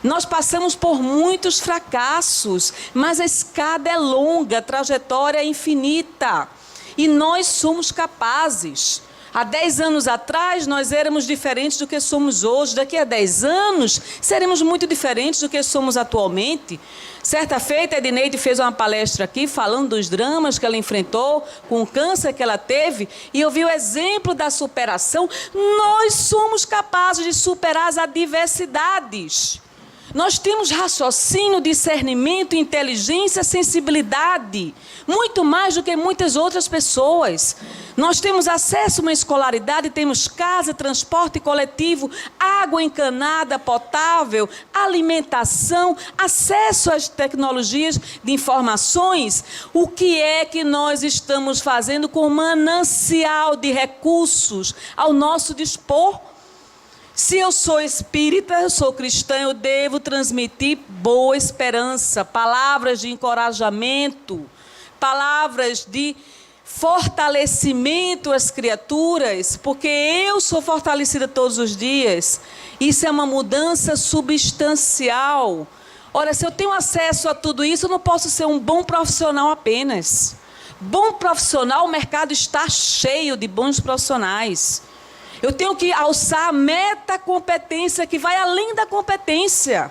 Nós passamos por muitos fracassos, mas a escada é longa, a trajetória é infinita. E nós somos capazes. Há 10 anos atrás, nós éramos diferentes do que somos hoje. Daqui a 10 anos, seremos muito diferentes do que somos atualmente. Certa feita, a Edneide fez uma palestra aqui, falando dos dramas que ela enfrentou, com o câncer que ela teve, e eu vi o exemplo da superação. Nós somos capazes de superar as adversidades. Nós temos raciocínio, discernimento, inteligência, sensibilidade, muito mais do que muitas outras pessoas. Nós temos acesso a uma escolaridade, temos casa, transporte coletivo, água encanada, potável, alimentação, acesso às tecnologias de informações. O que é que nós estamos fazendo com o manancial de recursos ao nosso dispor? Se eu sou espírita, eu sou cristã, eu devo transmitir boa esperança, palavras de encorajamento, palavras de fortalecimento às criaturas, porque eu sou fortalecida todos os dias. Isso é uma mudança substancial. Ora, se eu tenho acesso a tudo isso, eu não posso ser um bom profissional apenas. Bom profissional, o mercado está cheio de bons profissionais. Eu tenho que alçar a metacompetência que vai além da competência.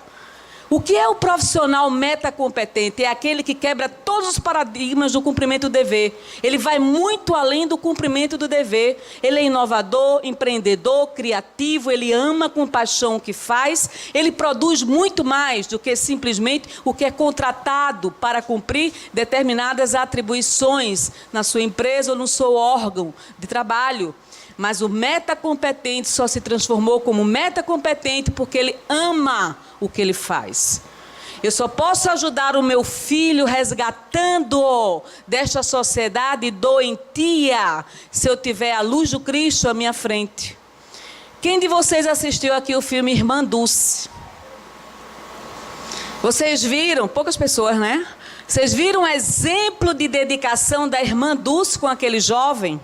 O que é o profissional metacompetente? É aquele que quebra todos os paradigmas do cumprimento do dever. Ele vai muito além do cumprimento do dever. Ele é inovador, empreendedor, criativo, ele ama com paixão o que faz. Ele produz muito mais do que simplesmente o que é contratado para cumprir determinadas atribuições na sua empresa ou no seu órgão de trabalho. Mas o metacompetente só se transformou como metacompetente porque ele ama o que ele faz. Eu só posso ajudar o meu filho resgatando-o desta sociedade doentia se eu tiver a luz do Cristo à minha frente. Quem de vocês assistiu aqui o filme Irmã Dulce? Vocês viram? Poucas pessoas, né? Vocês viram o exemplo de dedicação da Irmã Dulce com aquele jovem?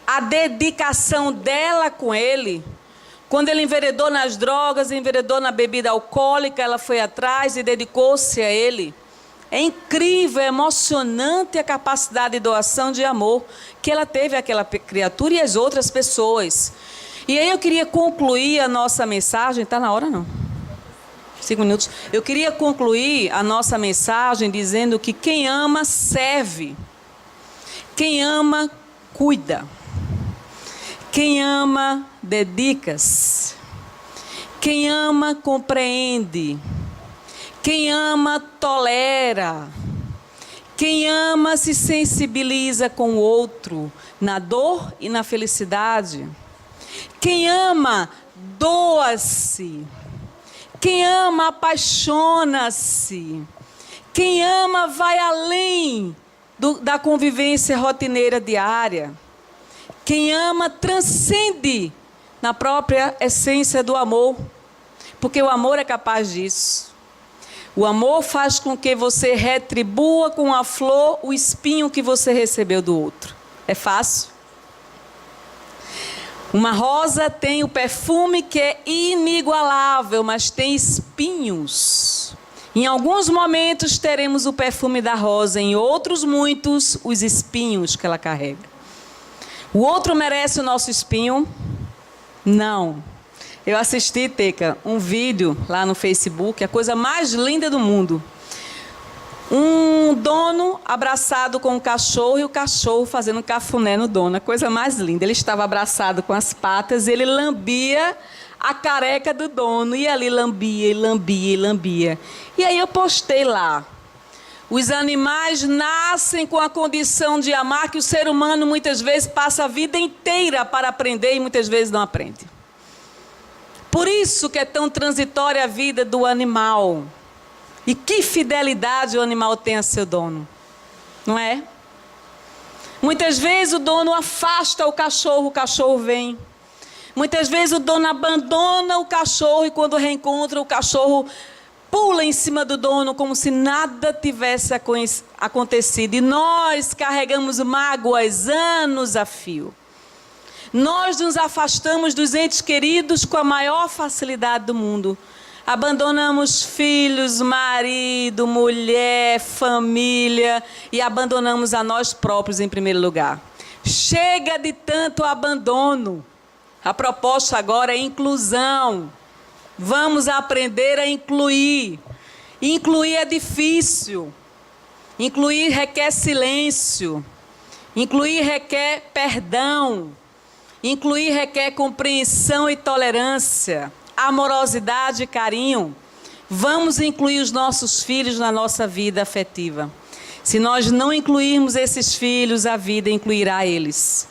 A dedicação dela com ele. Quando ele enveredou nas drogas, enveredou na bebida alcoólica, ela foi atrás e dedicou-se a ele. É incrível, é emocionante a capacidade de doação de amor que ela teve àquela criatura e às outras pessoas. E aí eu queria concluir a nossa mensagem. Está na hora, não? 5 minutos. Eu queria concluir a nossa mensagem dizendo que quem ama, serve. Quem ama, cuida. Quem ama, dedica-se. Quem ama, compreende. Quem ama, tolera. Quem ama, se sensibiliza com o outro, na dor e na felicidade. Quem ama, doa-se. Quem ama, apaixona-se. Quem ama, vai além da convivência rotineira diária. Quem ama, transcende na própria essência do amor. Porque o amor é capaz disso. O amor faz com que você retribua com a flor o espinho que você recebeu do outro. É fácil? Uma rosa tem o perfume que é inigualável, mas tem espinhos. Em alguns momentos teremos o perfume da rosa, em outros muitos, os espinhos que ela carrega. O outro merece o nosso espinho? Não. Eu assisti, Teca, um vídeo lá no Facebook, a coisa mais linda do mundo. Um dono abraçado com um cachorro e o cachorro fazendo um cafuné no dono. A coisa mais linda. Ele estava abraçado com as patas e ele lambia a careca do dono. E ali lambia, e lambia, e lambia. E aí eu postei lá. Os animais nascem com a condição de amar que o ser humano muitas vezes passa a vida inteira para aprender e muitas vezes não aprende. Por isso que é tão transitória a vida do animal. E que fidelidade o animal tem a seu dono, não é? Muitas vezes o dono afasta o cachorro vem. Muitas vezes o dono abandona o cachorro e quando reencontra o cachorro pula em cima do dono como se nada tivesse acontecido. E nós carregamos mágoas anos a fio. Nós nos afastamos dos entes queridos com a maior facilidade do mundo. Abandonamos filhos, marido, mulher, família e abandonamos a nós próprios em primeiro lugar. Chega de tanto abandono. A proposta agora é inclusão. Vamos aprender a incluir. Incluir é difícil. Incluir requer silêncio. Incluir requer perdão. Incluir requer compreensão e tolerância, amorosidade e carinho. Vamos incluir os nossos filhos na nossa vida afetiva. Se nós não incluirmos esses filhos, a vida incluirá eles.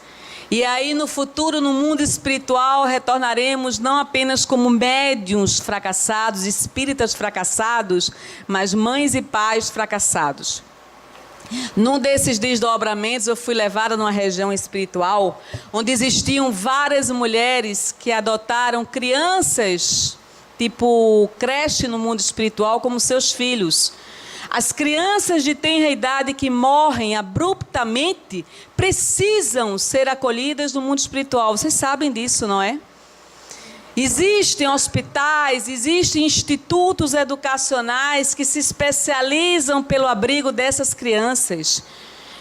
E aí no futuro, no mundo espiritual, retornaremos não apenas como médiuns fracassados, espíritas fracassados, mas mães e pais fracassados. Num desses desdobramentos, eu fui levada numa região espiritual, onde existiam várias mulheres que adotaram crianças, tipo creche no mundo espiritual, como seus filhos. As crianças de tenra idade que morrem abruptamente precisam ser acolhidas no mundo espiritual. Vocês sabem disso, não é? Existem hospitais, existem institutos educacionais que se especializam pelo abrigo dessas crianças.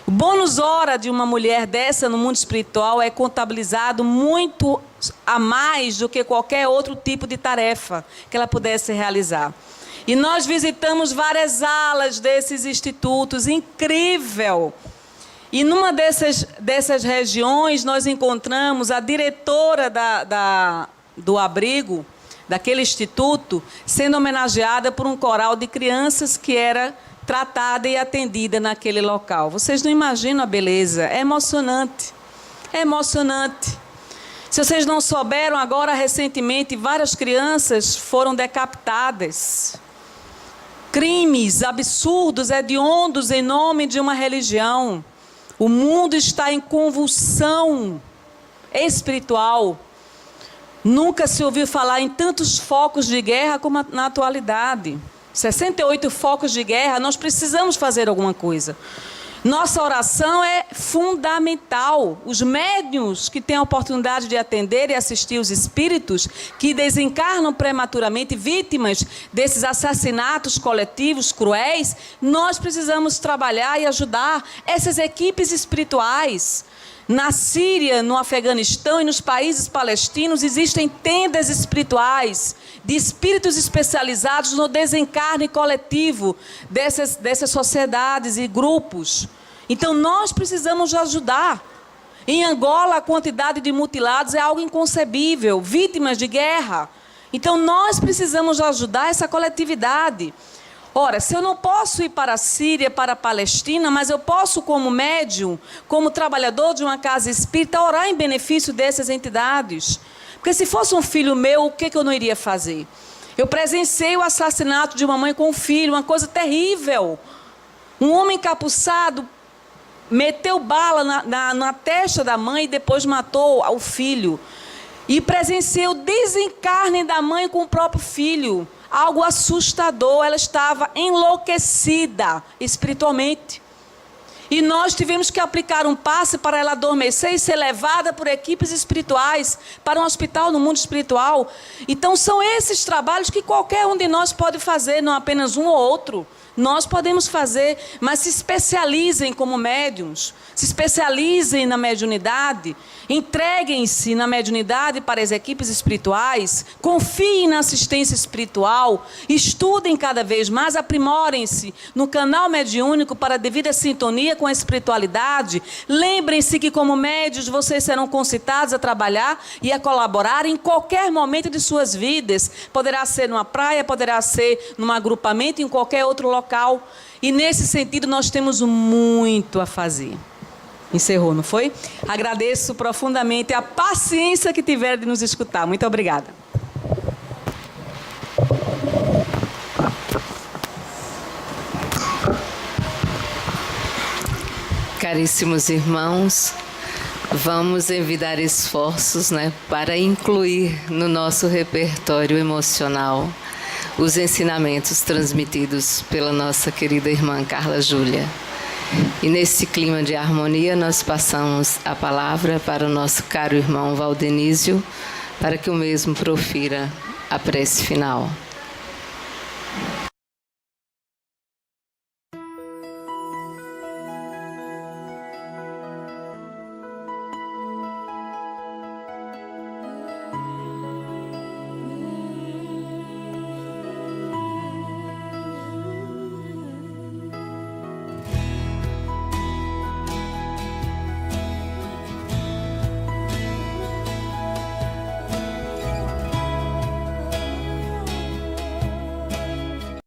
O bônus hora de uma mulher dessa no mundo espiritual é contabilizado muito a mais do que qualquer outro tipo de tarefa que ela pudesse realizar. E nós visitamos várias alas desses institutos, incrível! E numa dessas regiões nós encontramos a diretora do abrigo, daquele instituto, sendo homenageada por um coral de crianças que era tratada e atendida naquele local. Vocês não imaginam a beleza, é emocionante, é emocionante. Se vocês não souberam, agora recentemente várias crianças foram decapitadas. Crimes absurdos, hediondos em nome de uma religião. O mundo está em convulsão espiritual. Nunca se ouviu falar em tantos focos de guerra como na atualidade. 68 focos de guerra, nós precisamos fazer alguma coisa. Nossa oração é fundamental. Os médiuns que têm a oportunidade de atender e assistir os espíritos que desencarnam prematuramente, vítimas desses assassinatos coletivos cruéis, nós precisamos trabalhar e ajudar essas equipes espirituais. Na Síria, no Afeganistão e nos países palestinos existem tendas espirituais de espíritos especializados no desencarne coletivo dessas sociedades e grupos. Então nós precisamos ajudar. Em Angola, a quantidade de mutilados é algo inconcebível, vítimas de guerra. Então nós precisamos ajudar essa coletividade. Ora, se eu não posso ir para a Síria, para a Palestina, mas eu posso, como médium, como trabalhador de uma casa espírita, orar em benefício dessas entidades. Porque se fosse um filho meu, o que eu não iria fazer? Eu presenciei o assassinato de uma mãe com um filho, uma coisa terrível. Um homem encapuçado meteu bala na testa da mãe e depois matou o filho. E presenciei o desencarne da mãe com o próprio filho. Algo assustador, ela estava enlouquecida espiritualmente. E nós tivemos que aplicar um passe para ela adormecer e ser levada por equipes espirituais para um hospital no mundo espiritual. Então são esses trabalhos que qualquer um de nós pode fazer, não apenas um ou outro. Nós podemos fazer, mas se especializem como médiums, se especializem na mediunidade, entreguem-se na mediunidade para as equipes espirituais, confiem na assistência espiritual, estudem cada vez mais, aprimorem-se no canal mediúnico para a devida sintonia com a espiritualidade. Lembrem-se que como médios vocês serão concitados a trabalhar e a colaborar em qualquer momento de suas vidas. Poderá ser numa praia, poderá ser num agrupamento, em qualquer outro local. E nesse sentido nós temos muito a fazer. Encerrou, não foi? Agradeço profundamente a paciência que tiveram de nos escutar. Muito obrigada. Caríssimos irmãos, vamos envidar esforços, para incluir no nosso repertório emocional os ensinamentos transmitidos pela nossa querida irmã Carla Júlia. E nesse clima de harmonia nós passamos a palavra para o nosso caro irmão Valdenísio, para que o mesmo profira a prece final.